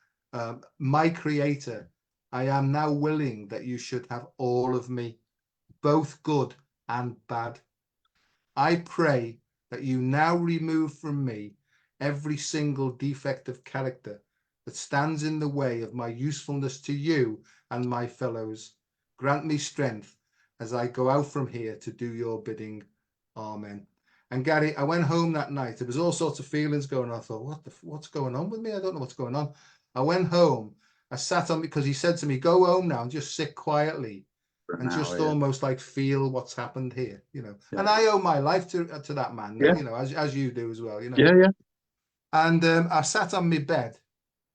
my creator, I am now willing that you should have all of me, both good and bad. I pray that you now remove from me every single defect of character that stands in the way of my usefulness to you and my fellows. Grant me strength as I go out from here to do your bidding. Amen. And Gary, I went home that night. There was all sorts of feelings going on. I thought, what's going on with me? I don't know what's going on. I went home. I sat on because he said to me, go home now and just sit quietly For and now, just yeah. almost like feel what's happened here, you know. Yeah. And I owe my life to that man, Yeah. you know, as you do as well, you know. Yeah, yeah. And I sat on my bed,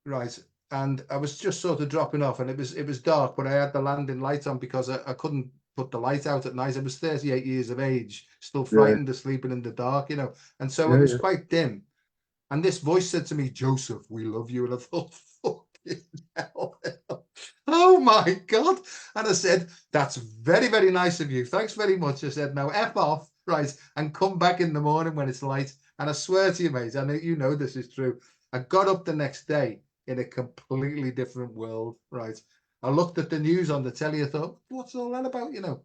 right, and I was just sort of dropping off, and it was dark, but I had the landing light on because I couldn't put the light out at night. I was 38 years of age, still Yeah, frightened of sleeping in the dark, you know, and so it yeah, was yeah. quite dim. And this voice said to me, Joseph, we love you. And I thought, fucking hell. Oh my God. And I said, that's very, very nice of you. Thanks very much. I said, now F off, right, and come back in the morning when it's light. And I swear to you, mate, I know you know this is true. I got up the next day in a completely different world, right? I looked at the news on the telly. I thought, what's all that about, you know?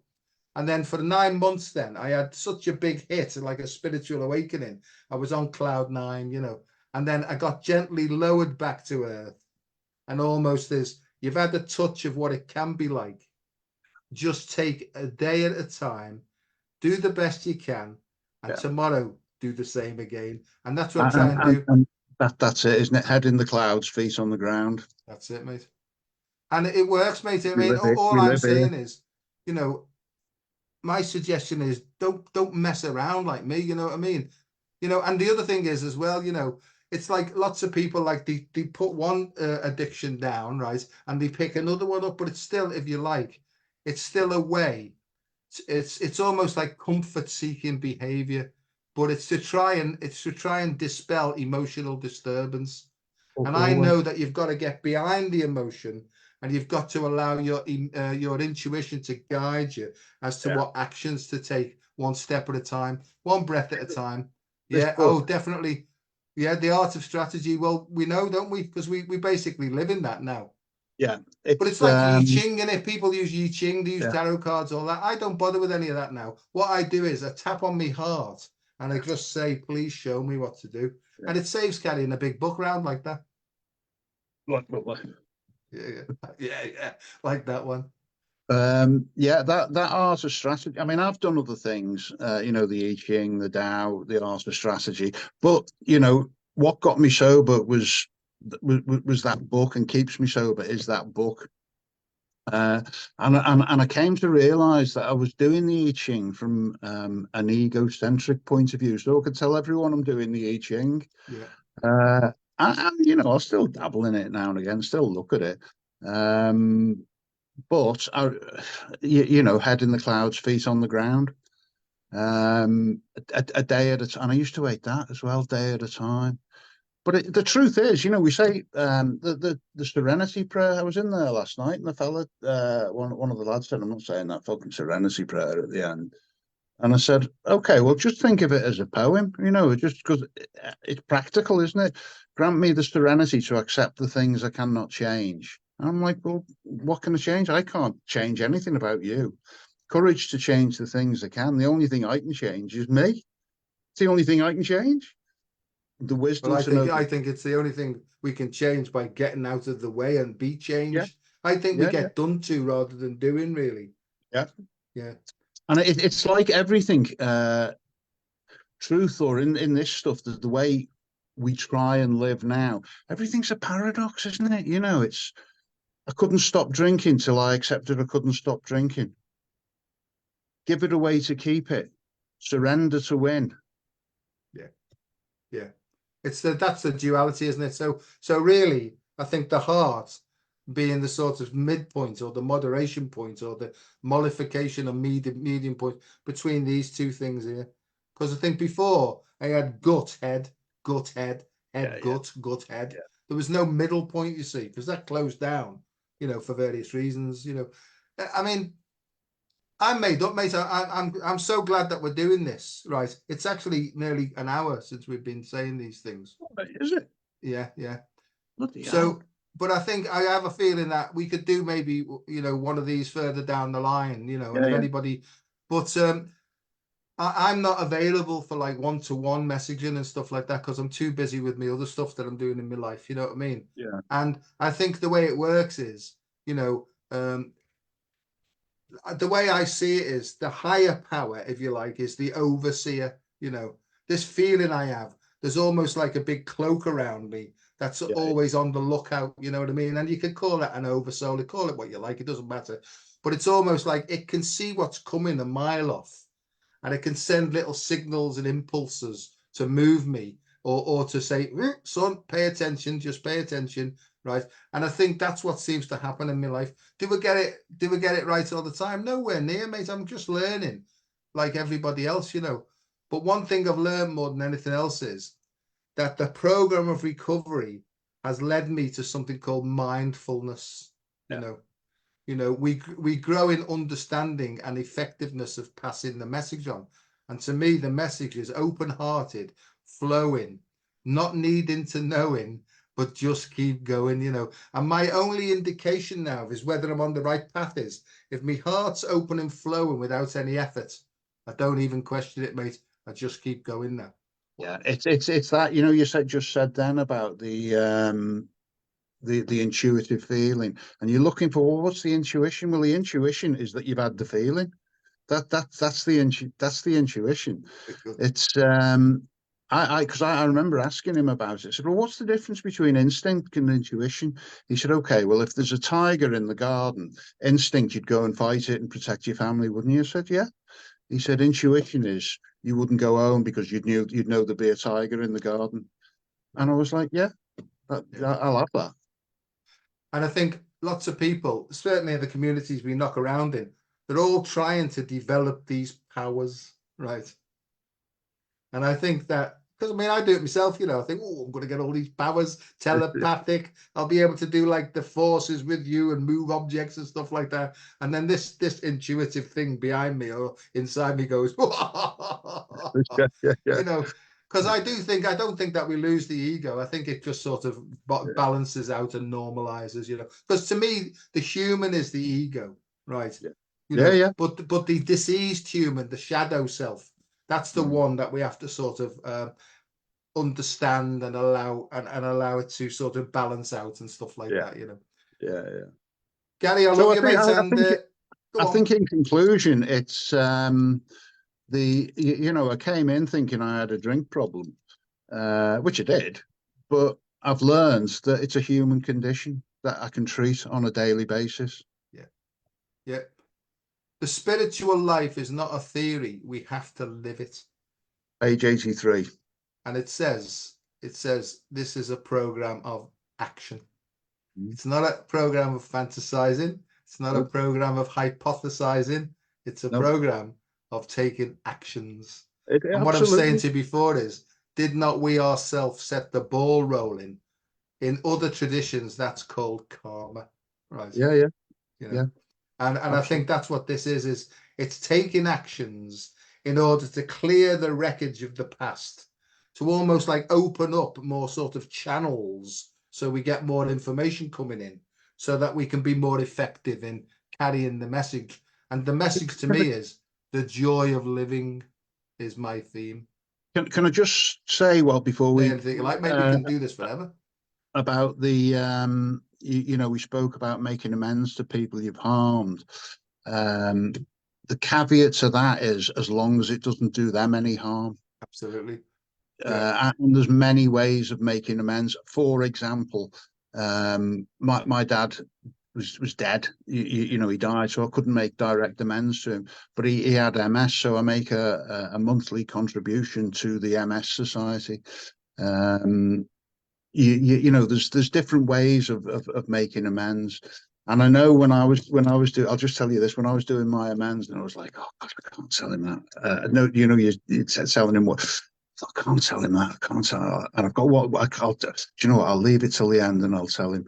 And then for 9 months, then I had such a big hit, like a spiritual awakening. I was on cloud 9, you know, and then I got gently lowered back to earth. And almost as you've had a touch of what it can be like. Just take a day at a time, do the best you can, and Yeah. tomorrow do the same again. And that's what I'm trying to do. And that's it, isn't it? Head in the clouds, feet on the ground. That's it, mate. And it works, mate. I We mean, live it. all We I'm live here. saying is, you know, my suggestion is don't mess around like me, you know what I mean? You know, and the other thing is as well, you know, it's like lots of people like they put one addiction down, right, and they pick another one up, but it's still, if you like, it's still a way. It's almost like comfort seeking behavior, but it's to try and dispel emotional disturbance. And I Always. know that you've got to get behind the emotion and you've got to allow your intuition to guide you as to Yeah. what actions to take, one step at a time, one breath at a time. This Yeah. book, Oh, definitely. Yeah, the art of strategy. Well, we know, don't we? Because we basically live in that now. Yeah, But it's it's like I Ching, and if people use I Ching, they use yeah, tarot cards, all that. I don't bother with any of that now. What I do is I tap on my heart and I just say, please show me what to do. yeah. And it saves carrying a big book around like that. What? Yeah, yeah, like that one. Yeah, that art of strategy. I mean, I've done other things, the I Ching, the Tao, the art of strategy. But what got me sober was that book, and keeps me sober is that book. Uh, and I came to realize that I was doing the I Ching from an egocentric point of view. So I could tell everyone I'm doing the I Ching. Yeah. And I'll still dabble in it now and again, still look at it. Um, but head in the clouds, feet on the ground. A day at a time. And I used to hate that as well, day at a time. But the truth is, we say the Serenity Prayer. I was in there last night, and the fella, one of the lads said, "I'm not saying that fucking Serenity Prayer at the end." And I said, "Okay, well, just think of it as a poem, just because it's practical, isn't it? Grant me the serenity to accept the things I cannot change." And I'm like, "Well, what can I change? I can't change anything about you. Courage to change the things I can. The only thing I can change is me. It's the only thing I can change. The Well, wisdom I to know think that." I think it's the only thing we can change by getting out of the way and be Yeah, changed. I think we yeah, yeah, get done to rather than doing, really. yeah. Yeah. And it's like everything, truth, or in this stuff, the way we try and live now, everything's a paradox, isn't it? It's I couldn't stop drinking till I accepted I couldn't stop drinking. Give it away to keep it. Surrender to win. Yeah. Yeah. That's the duality, isn't it? So really, I think the heart being the sort of midpoint or the moderation point or the mollification or medium point between these two things here. Because I think before I had gut, head, Yeah, head, yeah, gut, head. yeah. There was no middle point, you see, because that closed down, for various reasons. I mean, I'm made up, mate. I'm so glad that we're doing this. Right. It's actually nearly an hour since we've been saying these things. Is it? Yeah, yeah. Bloody hell. So, but I think I have a feeling that we could do maybe, one of these further down the line, and Yeah, if yeah, anybody, but I'm not available for like one-to-one messaging and stuff like that because I'm too busy with my other stuff that I'm doing in my life. You know what I mean? yeah, And I think the way it works is, the way I see it is the higher power, if you like, is the overseer. This feeling I have, there's almost like a big cloak around me that's yeah, always on the lookout. You know what I mean? And you can call it an oversoul, call it what you like, it doesn't matter. But it's almost like it can see what's coming a mile off and it can send little signals and impulses to move me or to say, son, pay attention, just pay attention, right? And I think that's what seems to happen in my life. Do we get it? Do we get it right all the time? Nowhere near, mate. I'm just learning, like everybody else. But one thing I've learned more than anything else is that the program of recovery has led me to something called mindfulness. You yeah, know, we grow in understanding and effectiveness of passing the message on. And to me, the message is open-hearted, flowing, not needing to knowing, but just keep going. And my only indication now is whether I'm on the right path is if my heart's open and flowing without any effort, I don't even question it, mate. I just keep going now. yeah. It's that, you said then about the intuitive feeling, and you're looking for, well, what's the intuition? Well, the intuition is that you've had the feeling. That's the intuition. It's because I remember asking him about it. I said, "Well, what's the difference between instinct and intuition?" He said, "Okay, well, if there's a tiger in the garden, instinct, you'd go and fight it and protect your family, wouldn't you?" I said, "Yeah." He said, "Intuition is you wouldn't go home because you'd know there'd be a tiger in the garden." And I was like, "Yeah, I'll have that." And I think lots of people, certainly in the communities we knock around in, they're all trying to develop these powers, right? And I think that because I mean I do it myself, I think, oh, I'm gonna get all these powers, telepathic. I'll be able to do like the forces with you and move objects and stuff like that. And then this intuitive thing behind me or inside me goes, Yeah, yeah, yeah, because because I don't think that we lose the ego. I think it just sort of balances out and normalizes, because to me, the human is the ego, right? Yeah. Yeah. But the diseased human, the shadow self, that's the one that we have to sort of understand and allow it to sort of balance out and stuff like Yeah. that. Yeah. Gary, I So love you, mate, and go I on. think in conclusion, it's I came in thinking I had a drink problem, which I did, but I've learned that it's a human condition that I can treat on a daily basis. Yeah. The spiritual life is not a theory. We have to live it. Page 83. And it says this is a program of action. It's not a program of fantasizing. It's not a Nope. program of hypothesizing. It's a Nope. program of taking actions. And Absolutely. what I'm saying to you before is, did not we ourselves set the ball rolling? In other traditions, that's called karma, right? Yeah. And I think Absolutely. that's what this is it's taking actions in order to clear the wreckage of the past, to almost like open up more sort of channels so we get more information coming in, so that we can be more effective in carrying the message. And the message to me is the joy of living is my theme. Can I just say, well, before Say we anything you like, mate, we can do this forever. about the we spoke about making amends to people you've harmed. The caveat to that is as long as it doesn't do them any harm. Absolutely. And there's many ways of making amends. For example, my dad was dead. He died, so I couldn't make direct amends to him. But he had MS, so I make a monthly contribution to the MS Society. There's different ways of making amends. And I know when I was doing, I'll just tell you this, when I was doing my amends, and I was like, oh God, I can't tell him that. No, you're telling him what. I can't tell him that. I can't tell. And I've got what I can't. Do you know what? I'll leave it till the end, and I'll tell him.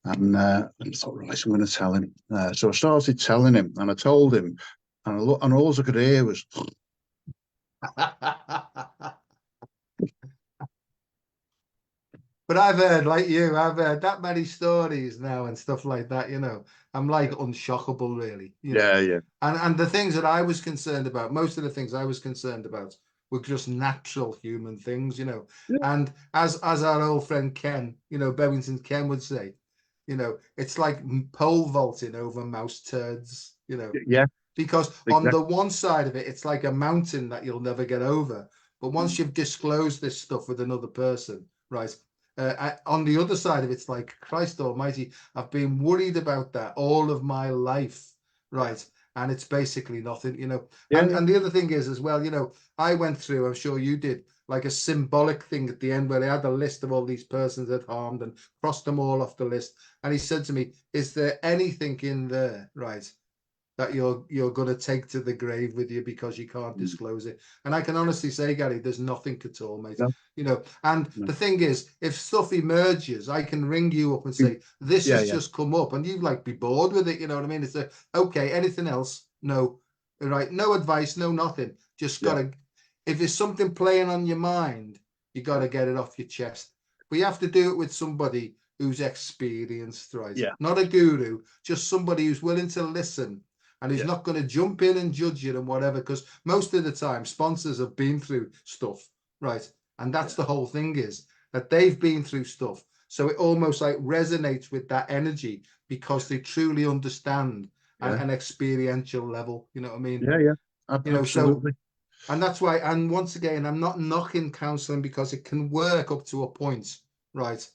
And I thought, right, I'm going to tell him. So I started telling him, and I told him, and all I could hear was. But I've heard, like you, I've heard that many stories now and stuff like that, I'm like unshockable, really, Yeah. And the things that I was concerned about, most of the things I was concerned about were just natural human things. Yeah. And as our old friend Ken, Bevington Ken would say, it's like pole vaulting over mouse turds. Yeah. Because on Exactly. the one side of it, it's like a mountain that you'll never get over. But once you've disclosed this stuff with another person, right? On the other side of it's like, Christ Almighty, I've been worried about that all of my life, right? And it's basically nothing. Yeah. And the other thing is as well, I went through, I'm sure you did, like a symbolic thing at the end where they had a list of all these persons that harmed and crossed them all off the list. And he said to me, is there anything in there, right, that you're going to take to the grave with you because you can't disclose it? And I can honestly say, Gary, there's nothing at all, mate. No. And No. the thing is, if stuff emerges, I can ring you up and say, this has just come up, and you like be bored with it, you know what I mean? It's okay, anything else? No. Right, no advice, no nothing. Just gotta, if there's something playing on your mind, you gotta get it off your chest. But you have to do it with somebody who's experienced, right? Yeah. Not a guru, just somebody who's willing to listen and who's not going to jump in and judge you and whatever, because most of the time sponsors have been through stuff, right? And that's the whole thing, is that they've been through stuff, so it almost like resonates with that energy because they truly understand an experiential level, you know what I mean? Absolutely. And that's why, and once again, I'm not knocking counseling because it can work up to a point, right?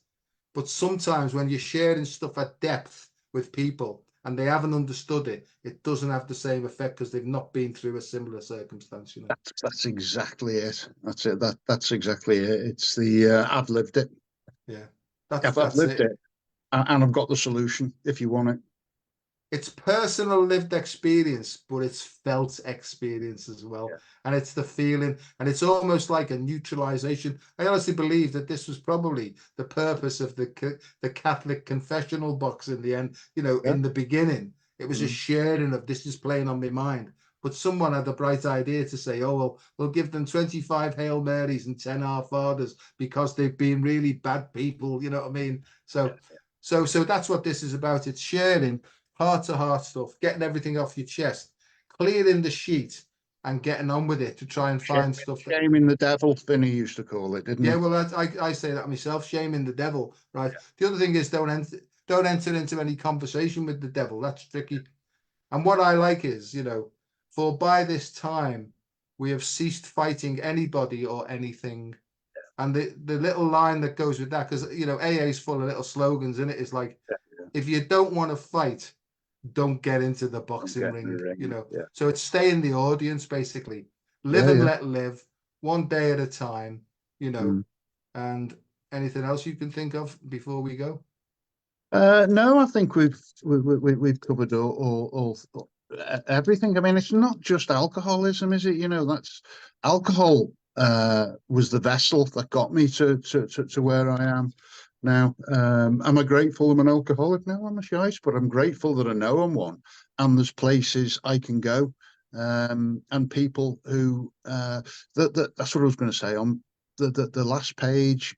But sometimes when you're sharing stuff at depth with people and they haven't understood it, it doesn't have the same effect because they've not been through a similar circumstance. That's exactly it. That's it. That's exactly it. It's the I've lived it. Yeah, I've that's lived it. it, and I've got the solution if you want it. It's personal lived experience, but it's felt experience as well. And it's the feeling, and it's almost like a neutralization. I honestly believe that this was probably the purpose of the Catholic confessional box in the end, in the beginning. It was a sharing of, this is playing on my mind, But someone had the bright idea to say, oh, well, we'll give them 25 Hail Marys and 10 Our Fathers because they've been really bad people. You know what I mean? So that's what this is about. It's sharing heart to heart stuff, getting everything off your chest, clearing the sheet and getting on with it to try and find stuff that, Shaming the devil, Finney used to call it, didn't yeah, he? well, I say that myself, shaming the devil, right? The other thing is don't enter into any conversation with the devil. That's tricky. And what I like is, for by this time we have ceased fighting anybody or anything. And the little line that goes with that, because AA is full of little slogans in it, is like, if you don't want to fight, don't get into the I'm boxing getting ring, the ring. Yeah, So it's stay in the audience, basically. Live yeah, and yeah. let live, one day at a time, Mm. and anything else you can think of before we go? No, I think we've covered everything. I mean, it's not just alcoholism, is it? That's alcohol was the vessel that got me to where I am now. Am I grateful I'm an alcoholic? No, I'm a shite, but I'm grateful that I know I'm one, and there's places I can go, and people who that's what I was going to say on the last page.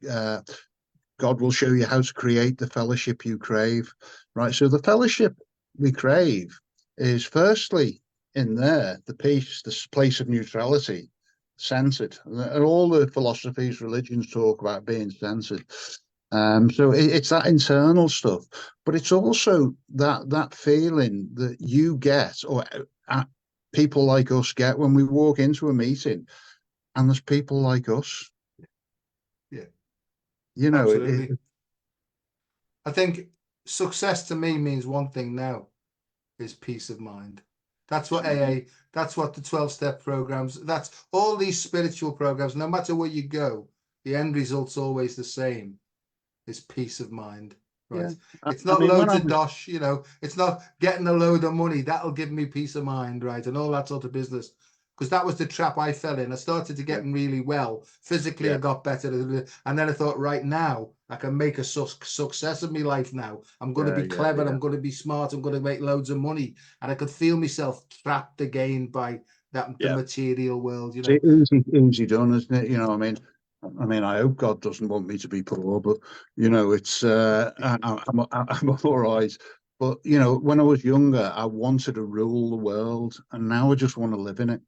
God will show you how to create the fellowship you crave, right? So the fellowship we crave is firstly in there, the peace, this place of neutrality, centered. And all the philosophies, religions talk about being centered. So it's that internal stuff, but it's also that feeling that you get, or people like us get when we walk into a meeting, and there's people like us. Yeah, You know, absolutely. I think success to me means one thing now, is peace of mind. That's what AA, that's what the 12-step programs, that's all these spiritual programs, no matter where you go, the end result's always the same, is peace of mind. yeah. Right. It's I not mean, when loads I of was dosh, it's not getting a load of money. That'll give me peace of mind, right? And all that sort of business. Because that was the trap I fell in. I started to yeah, get really well. Physically, I yeah, got better. And then I thought, right now, I can make a success of my life now. I'm going to yeah, be yeah, clever. yeah, I'm going to be smart. I'm going to make loads of money. And I could feel myself trapped again by the yeah. material world, It's easy done, isn't it? I mean, I hope God doesn't want me to be poor, but it's I'm all right. But when I was younger, I wanted to rule the world, and now I just want to live in it.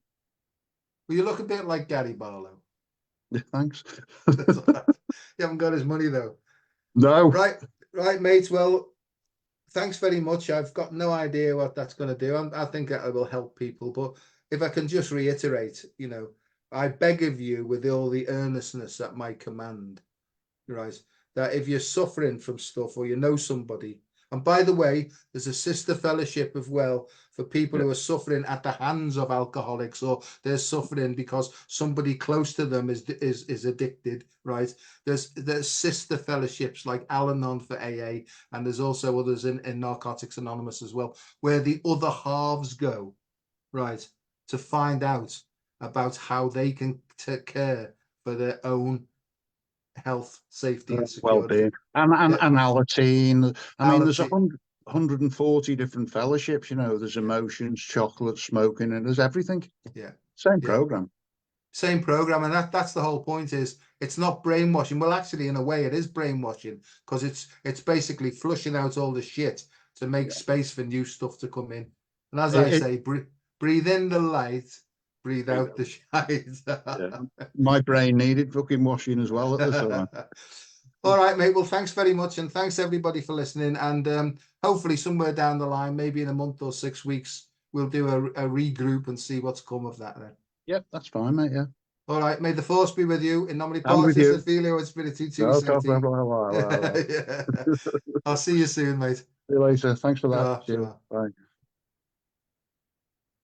Well, you look a bit like Gary Barlow. Yeah, thanks. That's all right. You haven't got his money, though. No. Right, right, mates. Well, thanks very much. I've got no idea what that's going to do. I think that will help people. But if I can just reiterate, I beg of you with all the earnestness at my command, right, that if you're suffering from stuff or you know somebody, and by the way, there's a sister fellowship as well for people Yeah. who are suffering at the hands of alcoholics, or they're suffering because somebody close to them is addicted, right? There's sister fellowships like Al-Anon for AA, and there's also others in Narcotics Anonymous as well, where the other halves go, right, to find out about how they can take care for their own health, safety, and Well-being security. and Yeah, anality. I mean, there's reality. 140 different fellowships. There's Yeah, emotions, chocolate, smoking, and there's everything. yeah, Same yeah. program. Same program, and that's the whole point. Is it's not brainwashing. Well, actually, in a way, it is brainwashing because it's basically flushing out all the shit to make Yeah. space for new stuff to come in. And as I It, it, say, breathe in the light, breathe you out know, the shite. yeah. My brain needed fucking washing as well at the time. All right, mate. Well, thanks very much, and thanks everybody for listening. And hopefully, somewhere down the line, maybe in a month or 6 weeks, we'll do a regroup and see what's come of that. Then. Yep, that's fine, mate. Yeah. All right. May the force be with you. In nomine And with Patris et you. Filio et Spiritus Oh, God, blah, Sancti. blah, blah, blah, blah. Yeah. I'll see you soon, mate. See you later. Thanks for that. Ta, Cheers. ta. Bye.